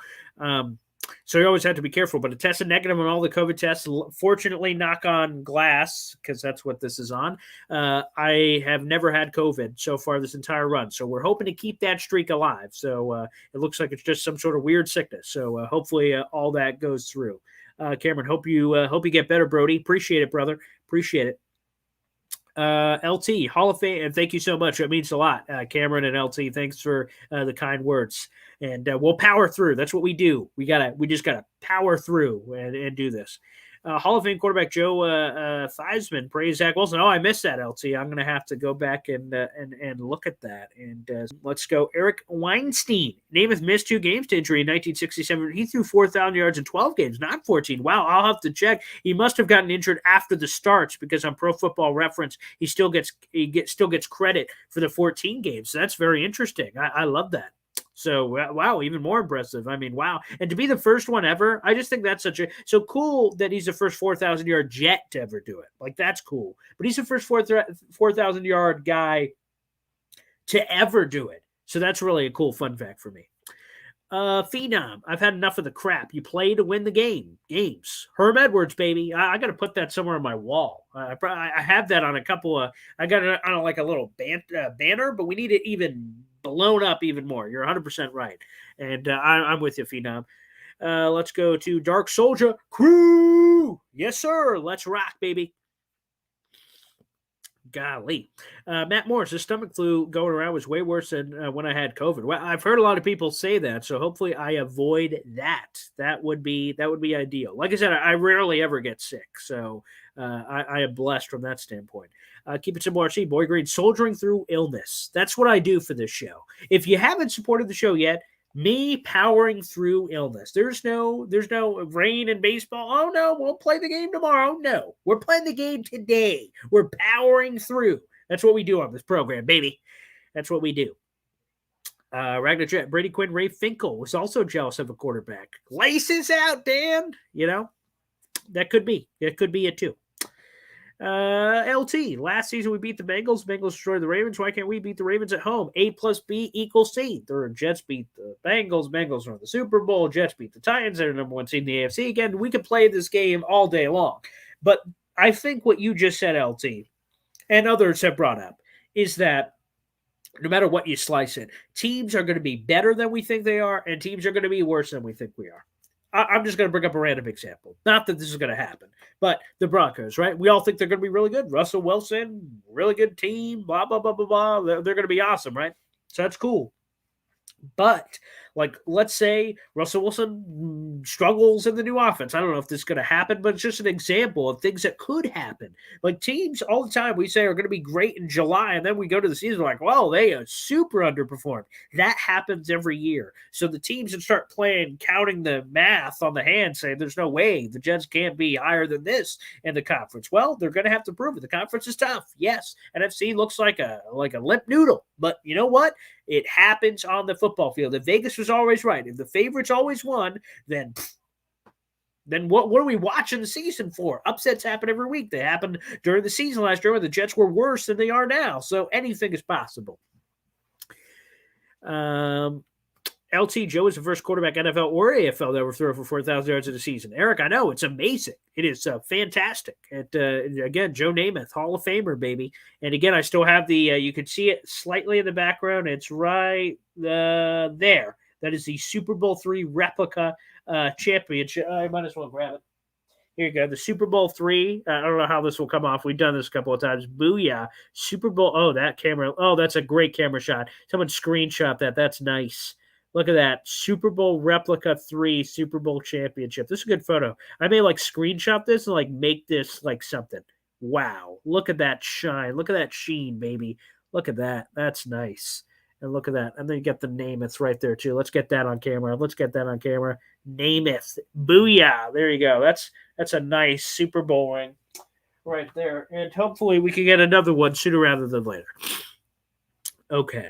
you always have to be careful. But it tested negative on all the COVID tests. Fortunately, knock on glass, because that's what this is on. I have never had COVID so far this entire run. So we're hoping to keep that streak alive. So it looks like it's just some sort of weird sickness. So hopefully all that goes through. Cameron, hope you get better, Brody. Appreciate it, brother. Appreciate it. LT, Hall of Fame, and thank you so much. It means a lot, Cameron and LT. Thanks for the kind words. And we'll power through. That's what we do. We just gotta power through and do this. Hall of Fame quarterback Joe Theismann praised Zach Wilson. Oh, I missed that, LT. I'm going to have to go back and look at that. And let's go. Eric Weinstein. Namath missed 2 games to injury in 1967. He threw 4,000 yards in 12 games, not 14. Wow, I'll have to check. He must have gotten injured after the starts because on Pro Football Reference, he still gets credit for the 14 games. So that's very interesting. I love that. So, wow, even more impressive. I mean, wow. And to be the first one ever, I just think that's so cool that he's the first 4,000-yard Jet to ever do it. Like, that's cool. But he's the first 4,000-yard guy to ever do it. So that's really a cool fun fact for me. Phenom, I've had enough of the crap. You play to win the games. Herm Edwards, baby. I got to put that somewhere on my wall. I have that on a couple of – I got it on like a little banner, but we need it even – blown up even more. You're 100% right. And I'm with you, Phenom. Let's go to Dark Soldier Crew. Yes, sir. Let's rock, baby. Golly. Matt Morris, the stomach flu going around was way worse than when I had COVID. Well, I've heard a lot of people say that, so hopefully I avoid that. That would be ideal. Like I said, I rarely ever get sick, so I am blessed from that standpoint. Keep it simple, RC. Boy Green, soldiering through illness. That's what I do for this show. If you haven't supported the show yet, me powering through illness. There's no rain in baseball. Oh, no, we'll play the game tomorrow. No, we're playing the game today. We're powering through. That's what we do on this program, baby. That's what we do. Ragnar Jet, Brady Quinn, Ray Finkel was also jealous of a quarterback. Laces out, Dan. That could be. It could be it too. LT, last season we beat the Bengals. Bengals destroyed the Ravens. Why can't we beat the Ravens at home? A plus B equals C. The Jets beat the Bengals. Bengals won the Super Bowl. Jets beat the Titans. They're the number 1 seed in the AFC. Again, we could play this game all day long. But I think what you just said, LT, and others have brought up, is that no matter what you slice it, teams are going to be better than we think they are, and teams are going to be worse than we think we are. I'm just going to bring up a random example. Not that this is going to happen, but the Broncos, right? We all think they're going to be really good. Russell Wilson, really good team, blah, blah, blah, blah, blah. They're going to be awesome, right? So that's cool. But like, let's say Russell Wilson struggles in the new offense. I don't know if this is going to happen, but it's just an example of things that could happen. Like teams all the time we say are going to be great in July, and then we go to the season like, well, they are super underperformed. That happens every year. So the teams that start playing, counting the math on the hand, saying there's no way the Jets can't be higher than this in the conference. Well, they're going to have to prove it. The conference is tough. Yes, NFC looks like a limp noodle, but you know what? It happens on the football field. If Vegas was always right, if the favorites always won, then what are we watching the season for? Upsets happen every week. They happened during the season last year when the Jets were worse than they are now. So anything is possible. LT, Joe is the first quarterback NFL or AFL that ever threw for 4,000 yards in a season. Eric, I know, it's amazing. It is fantastic. Again, Joe Namath, Hall of Famer, baby. And again, I still have the, you can see it slightly in the background. It's right there. That is the Super Bowl III replica championship. I might as well grab it. Here you go. The Super Bowl III. I don't know how this will come off. We've done this a couple of times. Booyah. Super Bowl. Oh, that camera. Oh, that's a great camera shot. Someone screenshot that. That's nice. Look at that. Super Bowl replica 3 Super Bowl championship. This is a good photo. I may screenshot this and make this something. Wow. Look at that shine. Look at that sheen, baby. Look at that. That's nice. And look at that. And then you get the Namath right there too. Let's get that on camera. Namath. Booyah. There you go. That's a nice Super Bowl ring right there. And hopefully we can get another one sooner rather than later. Okay.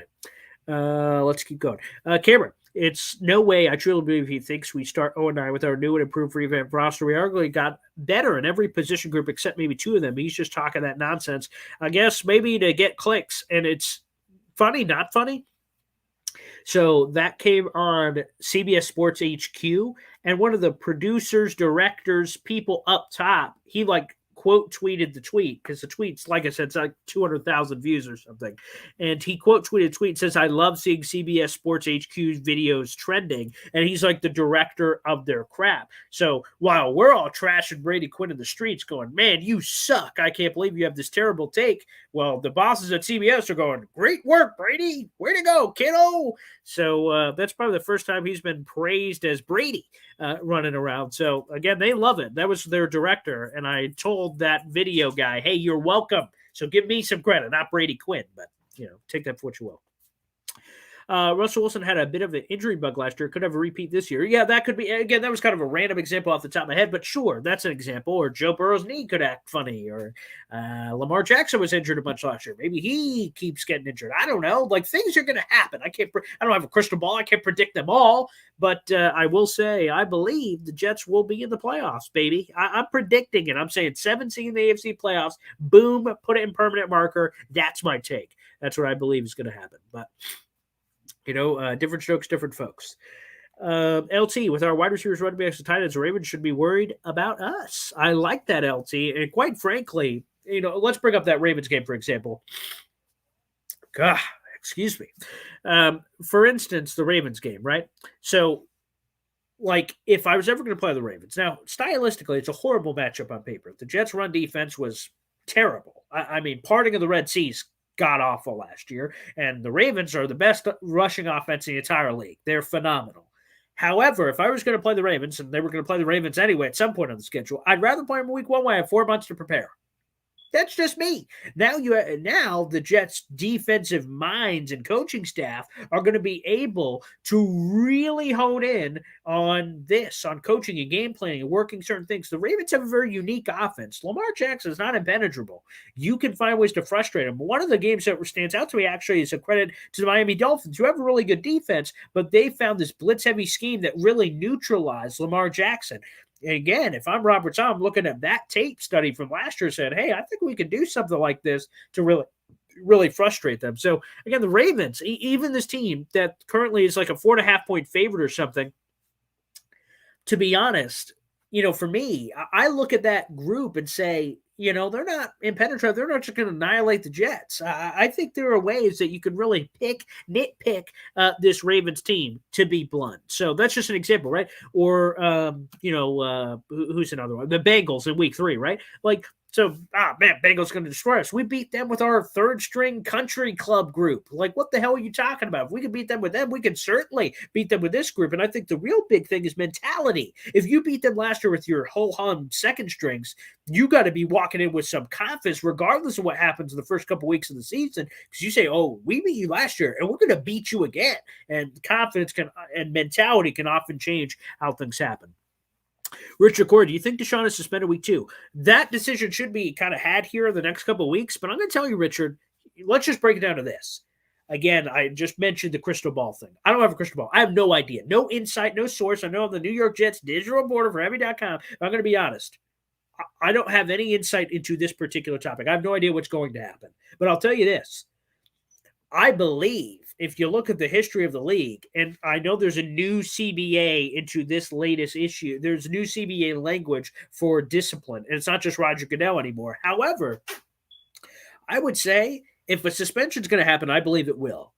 Let's keep going. Cameron, it's no way I truly believe he thinks we start 0-9 with our new and improved revamp roster. We arguably got better in every position group except maybe 2 of them. He's just talking that nonsense. I guess maybe to get clicks, and it's funny, not funny. So that came on CBS Sports HQ, and one of the producers, directors, people up top, he quote tweeted the tweet, because the tweet's, like I said, it's 200,000 views or something. And he quote tweeted a tweet, says, I love seeing CBS Sports HQ's videos trending. And he's the director of their crap. So while we're all trashing Brady Quinn in the streets going, man, you suck. I can't believe you have this terrible take. Well, the bosses at CBS are going, great work, Brady. Way to go, kiddo. So that's probably the first time he's been praised as Brady running around. So again, they love it. That was their director. And I told that video guy, hey, you're welcome. So give me some credit, not Brady Quinn, but take that for what you will. Russell Wilson had a bit of an injury bug last year. Could have a repeat this year. Yeah, that could be. Again, that was kind of a random example off the top of my head, but sure, that's an example. Or Joe Burrow's knee could act funny. Or Lamar Jackson was injured a bunch last year. Maybe he keeps getting injured. I don't know. Things are going to happen. I don't have a crystal ball. I can't predict them all. But I will say, I believe the Jets will be in the playoffs, baby. I'm predicting it. I'm saying 7 seed in the AFC playoffs. Boom, put it in permanent marker. That's my take. That's what I believe is going to happen. But different strokes, different folks. LT, with our wide receivers, running backs, and tight ends, the Ravens should be worried about us. I like that, LT. And quite frankly, let's bring up that Ravens game, for example. God, excuse me. For instance, the Ravens game, right? So, if I was ever going to play the Ravens, now, stylistically, it's a horrible matchup on paper. The Jets' run defense was terrible. I mean, parting of the Red Seas god awful last year, and the Ravens are the best rushing offense in the entire league. They're phenomenal. However, if I was going to play the Ravens, and they were going to play the Ravens anyway at some point on the schedule, I'd rather play them week 1 when I have 4 months to prepare. That's just me. Now the Jets' defensive minds and coaching staff are going to be able to really hone in on coaching and game planning and working certain things. The Ravens have a very unique offense. Lamar Jackson is not impenetrable. You can find ways to frustrate him. One of the games that stands out to me actually is a credit to the Miami Dolphins, who have a really good defense, but they found this blitz-heavy scheme that really neutralized Lamar Jackson. Again, if I'm Robert Sala, I'm looking at that tape study from last year, said, hey, I think we could do something like this to really frustrate them. So, again, the Ravens, even this team that currently is a 4.5-point favorite or something, to be honest, for me, I look at that group and say, they're not impenetrable. They're not just going to annihilate the Jets. I think there are ways that you can really nitpick this Ravens team, to be blunt. So that's just an example, right? Or, who's another one? The Bengals in week 3, right? Like, so, Bengals going to destroy us. We beat them with our third string country club group. Like, what the hell are you talking about? If we could beat them with them, we can certainly beat them with this group. And I think the real big thing is mentality. If you beat them last year with your ho-hum second strings, you got to be walking in with some confidence, regardless of what happens in the first couple weeks of the season, because you say, oh, we beat you last year, and we're going to beat you again. And confidence and mentality can often change how things happen. Richard Core, do you think Deshaun is suspended week 2? That decision should be kind of had here in the next couple of weeks, but I'm going to tell you, Richard, let's just break it down to this. Again, I just mentioned the crystal ball thing. I don't have a crystal ball. I have no idea. No insight, no source. I know I'm the New York Jets digital reporter for Heavy.com. I'm going to be honest. I don't have any insight into this particular topic. I have no idea what's going to happen. But I'll tell you this. I believe if you look at the history of the league, and I know there's a new CBA into this latest issue, there's new CBA language for discipline, and it's not just Roger Goodell anymore. However, I would say if a suspension is going to happen, I believe it will.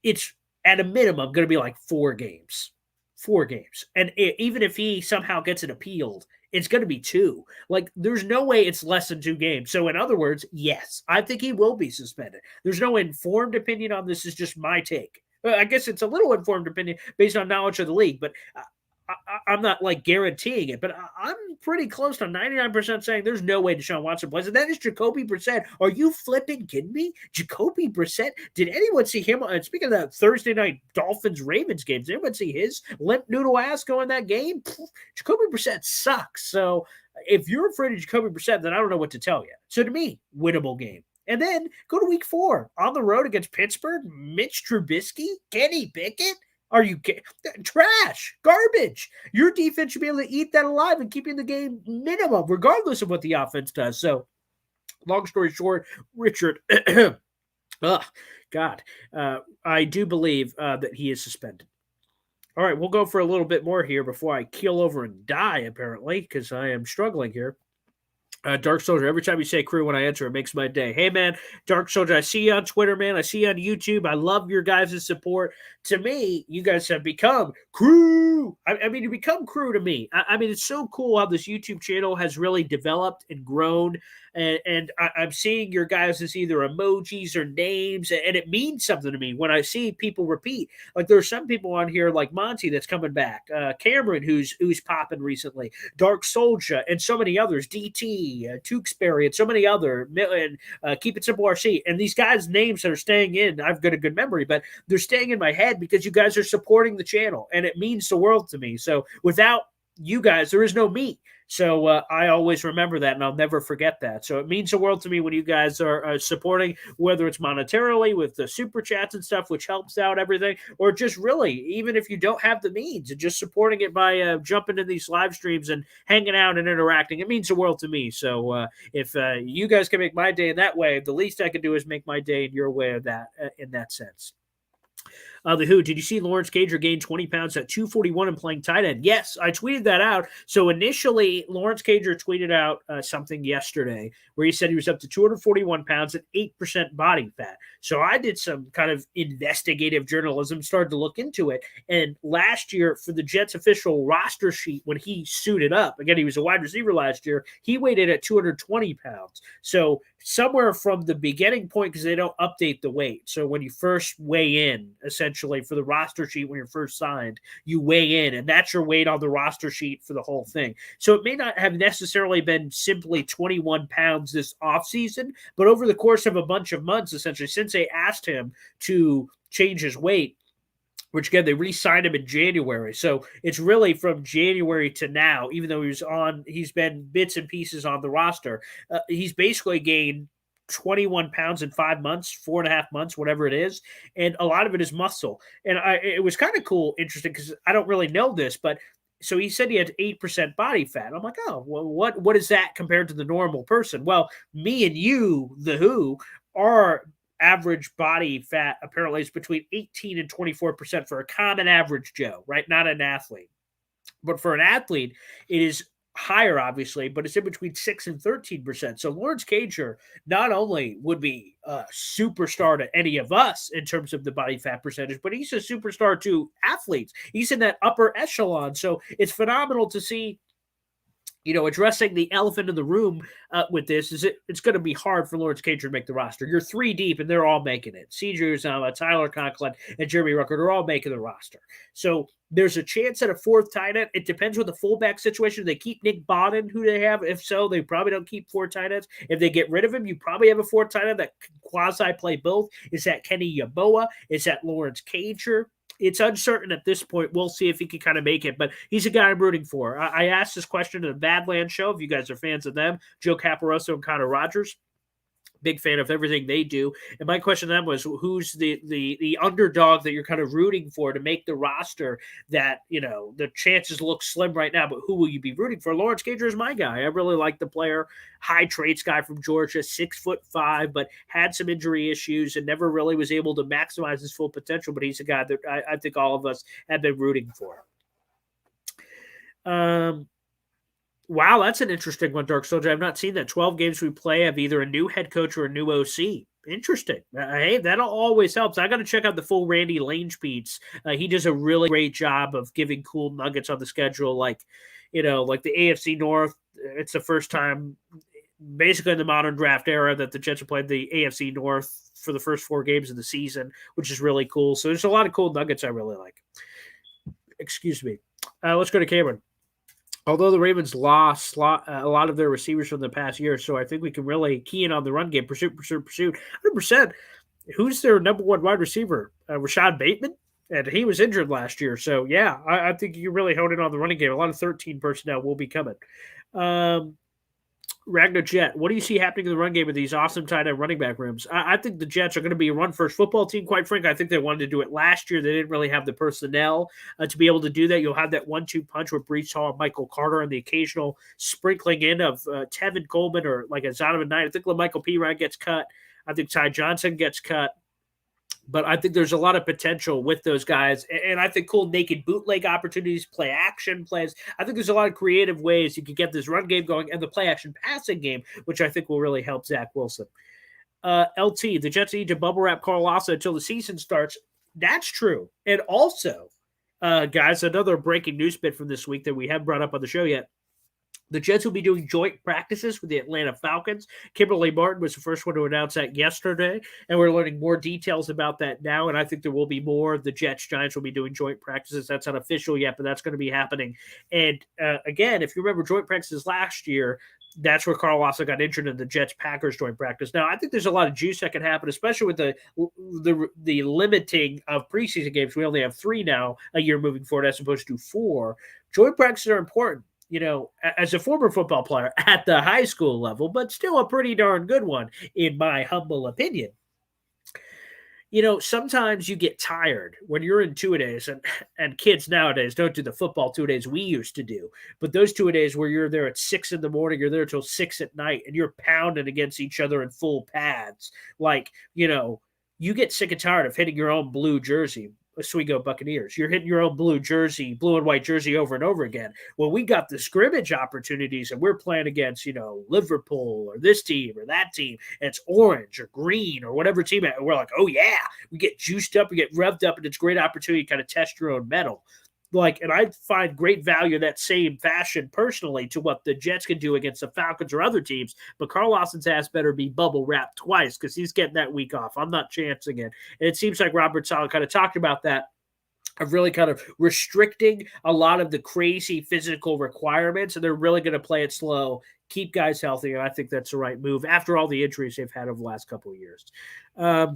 It's at a minimum going to be like 4 games. 4 games. And even if he somehow gets it appealed, it's going to be 2. Like, there's no way it's less than 2 games. So, in other words, yes, I think he will be suspended. There's no informed opinion on this. It's just my take. I guess it's a little informed opinion based on knowledge of the league, but I'm not like guaranteeing it, but I'm pretty close to 99% saying there's no way Deshaun Watson plays. And that is Jacoby Brissett. Are you flipping kidding me? Jacoby Brissett? Did anyone see him? Speaking of that Thursday night Dolphins-Ravens games, did anyone see his limp noodle ass go in that game? Jacoby Brissett sucks. So if you're afraid of Jacoby Brissett, then I don't know what to tell you. So to me, winnable game. And then go to week 4 on the road against Pittsburgh. Mitch Trubisky, Kenny Pickett. Are you trash, garbage? Your defense should be able to eat that alive and keep you in the game minimum, regardless of what the offense does. So, long story short, Richard, God, I do believe that he is suspended. All right, we'll go for a little bit more here before I keel over and die, apparently, because I am struggling here. Dark Soldier, every time you say crew when I answer, it makes my day. Hey, man, Dark Soldier, I see you on Twitter, man. I see you on YouTube. I love your guys' support. To me, you guys have become crew. I mean, you become crew to me. I mean, it's so cool how this YouTube channel has really developed and grown. And I'm seeing your guys' either emojis or names, and it means something to me when I see people repeat. Like, there are some people on here like Monty that's coming back, Cameron who's popping recently, Dark Soldier, and so many others, DT, Tewksbury, and so many other, and Keep It Simple RC. And these guys' names that are staying in, I've got a good memory, but they're staying in my head because you guys are supporting the channel, and it means the world to me. So without you guys, there is no me. So I always remember that, and I'll never forget that. So it means the world to me when you guys are supporting, whether it's monetarily with the super chats and stuff, which helps out everything, or just really, even if you don't have the means, and just supporting it by jumping in these live streams and hanging out and interacting. It means the world to me. So if you guys can make my day in that way, the least I can do is make my day in your way of that, in that sense. The Who, did you see Lawrence Cager gain 20 pounds at 241 and playing tight end? Yes, I tweeted that out. So initially, Lawrence Cager tweeted out something yesterday where he said he was up to 241 pounds at 8% body fat. So I did some kind of investigative journalism, started to look into it. And last year, for the Jets official roster sheet, when he suited up, again, he was a wide receiver last year, he weighed in at 220 pounds. So somewhere from the beginning point, because they don't update the weight. So when you first weigh in, essentially, for the roster sheet when you're first signed, you weigh in, and that's your weight on the roster sheet for the whole thing. So it may not have necessarily been simply 21 pounds this offseason, but over the course of a bunch of months, essentially, since they asked him to change his weight, which again, they re-signed him in January. So it's really from January to now, even though he's been bits and pieces on the roster. He's basically gained 21 pounds in 5 months, 4.5 months, whatever it is. And a lot of it is muscle. And it was kind of cool, interesting, because I don't really know this, but so he said he had 8% body fat. I'm like, oh, well, what is that compared to the normal person? Well, me and you, the Who, are average body fat apparently is between 18 and 24% for a common average Joe, right? Not an athlete. But for an athlete, it is higher, obviously, but it's in between 6 and 13%. So Lawrence Cager not only would be a superstar to any of us in terms of the body fat percentage, but he's a superstar to athletes. He's in that upper echelon. So it's phenomenal to see, addressing the elephant in the room with this is it's going to be hard for Lawrence Cager to make the roster. You're 3 deep, and they're all making it. C.J. Uzomah, Tyler Conklin, and Jeremy Ruckert are all making the roster. So there's a chance at a 4th tight end. It depends with the fullback situation. They keep Nick Bodden, who they have. If so, they probably don't keep 4 tight ends. If they get rid of him, you probably have a 4th tight end that quasi play both. Is that Kenny Yeboah? Is that Lawrence Cager? It's uncertain at this point. We'll see if he can kind of make it, but he's a guy I'm rooting for. I asked this question in the Badlands show, if you guys are fans of them, Joe Caporoso and Connor Rogers. Big fan of everything they do. And my question to them was, who's the underdog that you're kind of rooting for to make the roster that, the chances look slim right now, but who will you be rooting for? Lawrence Cager is my guy. I really like the player. High traits guy from Georgia, 6'5", but had some injury issues and never really was able to maximize his full potential. But he's a guy that I think all of us have been rooting for. Wow, that's an interesting one, Dark Soldier. I've not seen that. 12 games we play have either a new head coach or a new OC. Interesting. Hey, that always helps. I got to check out the full Randy Lange beats. He does a really great job of giving cool nuggets on the schedule, like the AFC North. It's the first time, basically in the modern draft era, that the Jets have played the AFC North for the first 4 games of the season, which is really cool. So there's a lot of cool nuggets I really like. Excuse me. Let's go to Cameron. Although the Ravens lost a lot of their receivers from the past year, so I think we can really key in on the run game. Pursuit. 100%. Who's their number 1 wide receiver? Rashad Bateman? And he was injured last year. So, yeah, I think you can really hone in on the running game. A lot of 13 personnel will be coming. Ragnar Jet, what do you see happening in the run game with these awesome tight end running back rooms? I think the Jets are going to be a run-first football team, quite frankly. I think they wanted to do it last year. They didn't really have the personnel to be able to do that. You'll have that 1-2 punch with Breece Hall and Michael Carter and the occasional sprinkling in of Tevin Coleman or like a Zonovan Knight. I think LaMichael Pirine gets cut. I think Ty Johnson gets cut. But I think there's a lot of potential with those guys. And I think cool naked bootleg opportunities, play action plays. I think there's a lot of creative ways you can get this run game going and the play action passing game, which I think will really help Zach Wilson. LT, the Jets need to bubble wrap Carl Lassa until the season starts. That's true. And also, guys, another breaking news bit from this week that we haven't brought up on the show yet. The Jets will be doing joint practices with the Atlanta Falcons. Kimberly Martin was the first one to announce that yesterday, and we're learning more details about that now, and I think there will be more. The Jets-Giants will be doing joint practices. That's not official yet, but that's going to be happening. And, again, if you remember joint practices last year, that's where Carl Lassa got injured in the Jets-Packers joint practice. Now, I think there's a lot of juice that can happen, especially with the limiting of preseason games. We only have 3 now a year moving forward as opposed to 4. Joint practices are important. As a former football player at the high school level, but still a pretty darn good one, in my humble opinion. Sometimes you get tired when you're in two-a-days, and kids nowadays don't do the football two-a-days we used to do. But those two-a-days where you're there at 6 in the morning, you're there till 6 at night, and you're pounding against each other in full pads. You get sick and tired of hitting your own blue jersey. Oswego Buccaneers. You're hitting your own blue and white jersey over and over again. Well, we got the scrimmage opportunities, and we're playing against, Liverpool or this team or that team, and it's orange or green or whatever team. And we're like, oh, yeah, we get juiced up, we get revved up, and it's a great opportunity to kind of test your own mettle. And I find great value in that same fashion personally to what the Jets can do against the Falcons or other teams. But Carl Lawson's ass better be bubble wrapped twice because he's getting that week off. I'm not chancing it. And it seems like Robert Saleh kind of talked about that, of really kind of restricting a lot of the crazy physical requirements, and they're really going to play it slow, keep guys healthy, and I think that's the right move after all the injuries they've had over the last couple of years.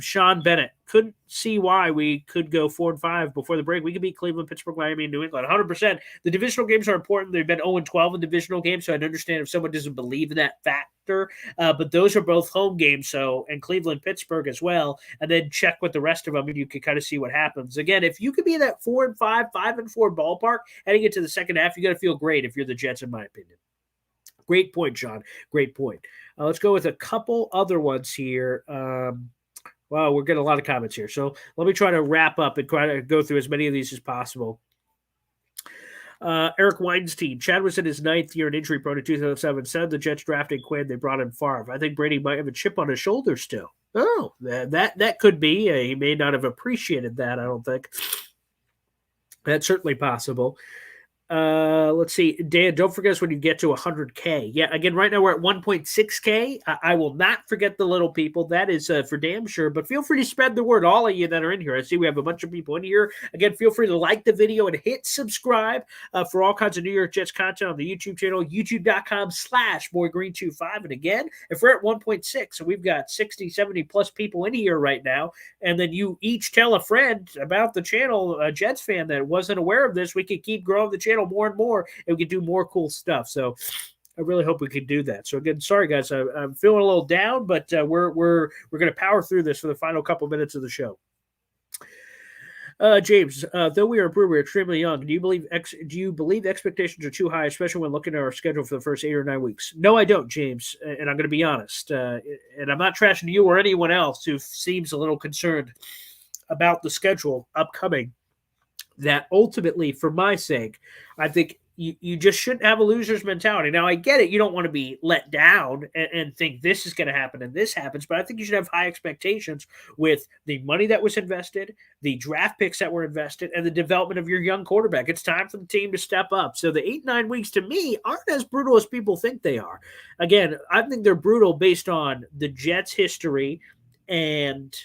Sean Bennett, couldn't see why we could go 4-5 before the break. We could beat Cleveland, Pittsburgh, Miami, and New England. 100%. The divisional games are important. They've been 0-12 in divisional games, so I'd understand if someone doesn't believe in that factor. But those are both home games, and Cleveland, Pittsburgh as well, and then check with the rest of them, and you can kind of see what happens. Again, if you could be in that 4-5, 5-4 ballpark heading into the second half, you got to feel great if you're the Jets, in my opinion. Great point, John. Great point. Let's go with a couple other ones here. Wow, we're getting a lot of comments here. So let me try to wrap up and try to go through as many of these as possible. Eric Weinstein. Chad was in his 9th year and injury prone in 2007. Said the Jets drafting Quinn. They brought in Favre. I think Brady might have a chip on his shoulder still. Oh, that could be. He may not have appreciated that, I don't think. That's certainly possible. Let's see. Dan, don't forget us when you get to 100K. Yeah, again, right now we're at 1.6K. I will not forget the little people. That is for damn sure. But feel free to spread the word, all of you that are in here. I see we have a bunch of people in here. Again, feel free to like the video and hit subscribe for all kinds of New York Jets content on the YouTube channel, youtube.com/boygreen25. And again, if we're at 1.6, so we've got 60, 70 plus people in here right now, and then you each tell a friend about the channel, a Jets fan that wasn't aware of this, we could keep growing the channel more and more, and we can do more cool stuff. So I really hope we can do that. So again, sorry guys, I'm feeling a little down, but we're going to power through this for the final couple minutes of the show. James, though we are a brewer, we're extremely young. Do you believe expectations are too high, especially when looking at our schedule for the first 8 or 9 weeks? No, I don't, James, and I'm going to be honest. And I'm not trashing you or anyone else who seems a little concerned about the schedule upcoming. That ultimately, for my sake, I think you just shouldn't have a loser's mentality. Now, I get it. You don't want to be let down and think this is going to happen and this happens, but I think you should have high expectations with the money that was invested, the draft picks that were invested, and the development of your young quarterback. It's time for the team to step up. So the 8-9 weeks, to me, aren't as brutal as people think they are. Again, I think they're brutal based on the Jets' history and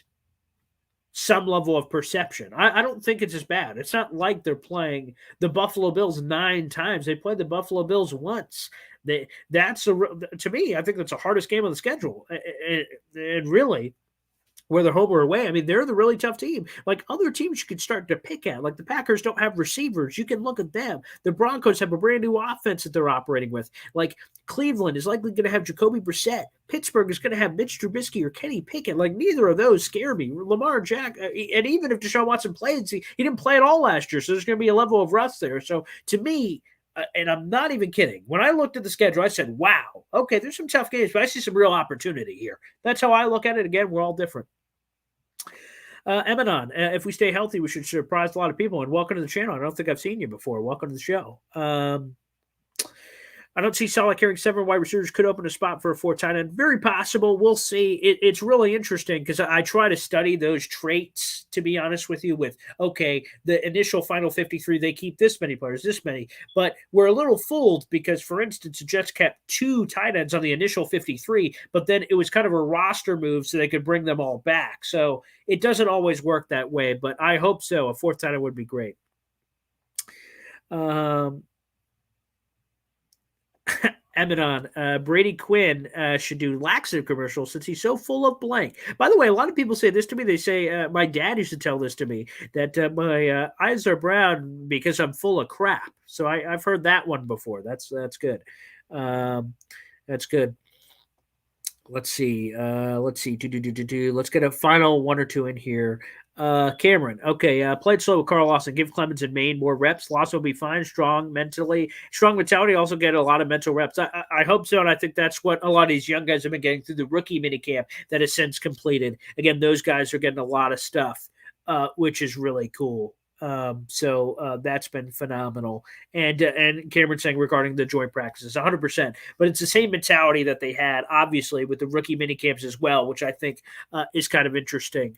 some level of perception. I don't think it's as bad. It's not like they're playing the Buffalo Bills 9 times. They played the Buffalo Bills once. To me, I think that's the hardest game on the schedule. And really, whether home or away, I mean, they're the really tough team. Like other teams you could start to pick at. Like the Packers don't have receivers. You can look at them. The Broncos have a brand new offense that they're operating with. Like Cleveland is likely going to have Jacoby Brissett. Pittsburgh is going to have Mitch Trubisky or Kenny Pickett. Like neither of those scare me. Lamar Jackson, and even if Deshaun Watson played, he didn't play at all last year, so there's going to be a level of rust there. So to me, and I'm not even kidding, when I looked at the schedule, I said, wow, okay, there's some tough games, but I see some real opportunity here. That's how I look at it. Again, we're all different. Emanon, if we stay healthy, we should surprise a lot of people. And welcome to the channel. I don't think I've seen you before. Welcome to the show. I don't see Saleh carrying 7 wide receivers. Could open a spot for a 4 tight end. Very possible. We'll see. It's really interesting because I try to study those traits, to be honest with you, with, okay, the initial final 53, they keep this many players, this many. But we're a little fooled because, for instance, the Jets kept 2 tight ends on the initial 53, but then it was kind of a roster move so they could bring them all back. So it doesn't always work that way, but I hope so. A 4th tight end would be great. Emanon, Brady Quinn should do laxative commercials since he's so full of blank. By the way, a lot of people say this to me. They say, my dad used to tell this to me, that my eyes are brown because I'm full of crap. So I've heard that one before. That's good. That's good. Let's see. Let's get a final 1 or 2 in here. Cameron, okay, played slow with Carl Lawson. Give Clemens and Maine more reps. Lawson will be fine, strong mentality. Also get a lot of mental reps. I hope so, and I think that's what a lot of these young guys have been getting through the rookie minicamp that has since completed. Again, those guys are getting a lot of stuff, which is really cool. So that's been phenomenal. And Cameron saying regarding the joint practices, 100%. But it's the same mentality that they had, obviously, with the rookie minicamps as well, which I think is kind of interesting.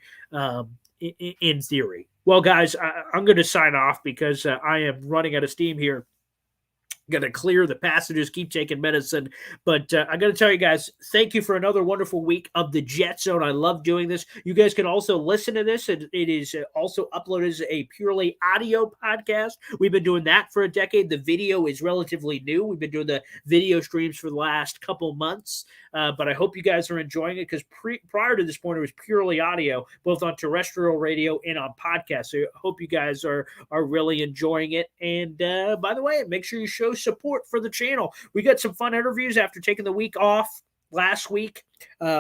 In theory. Well, guys, I'm going to sign off because I am running out of steam here. Going to clear the passages, keep taking medicine. But I got to tell you guys, thank you for another wonderful week of the Jet Zone. I love doing this. You guys can also listen to this. It is also uploaded as a purely audio podcast. We've been doing that for a decade. The video is relatively new. We've been doing the video streams for the last couple months. But I hope you guys are enjoying it because prior to this point, it was purely audio, both on terrestrial radio and on podcasts. So I hope you guys are really enjoying it. And by the way, make sure you show support for the channel. We got some fun interviews after taking the week off last week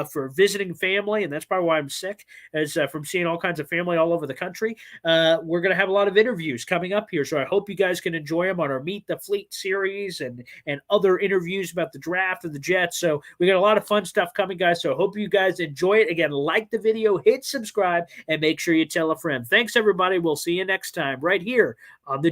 for visiting family, and that's probably why I'm sick, as from seeing all kinds of family all over the country. We're going to have a lot of interviews coming up here, so I hope you guys can enjoy them on our Meet the Fleet series and other interviews about the draft of the Jets. So we got a lot of fun stuff coming, guys, so I hope you guys enjoy it. Again, like the video, hit subscribe, and make sure you tell a friend. Thanks, everybody. We'll see you next time right here on the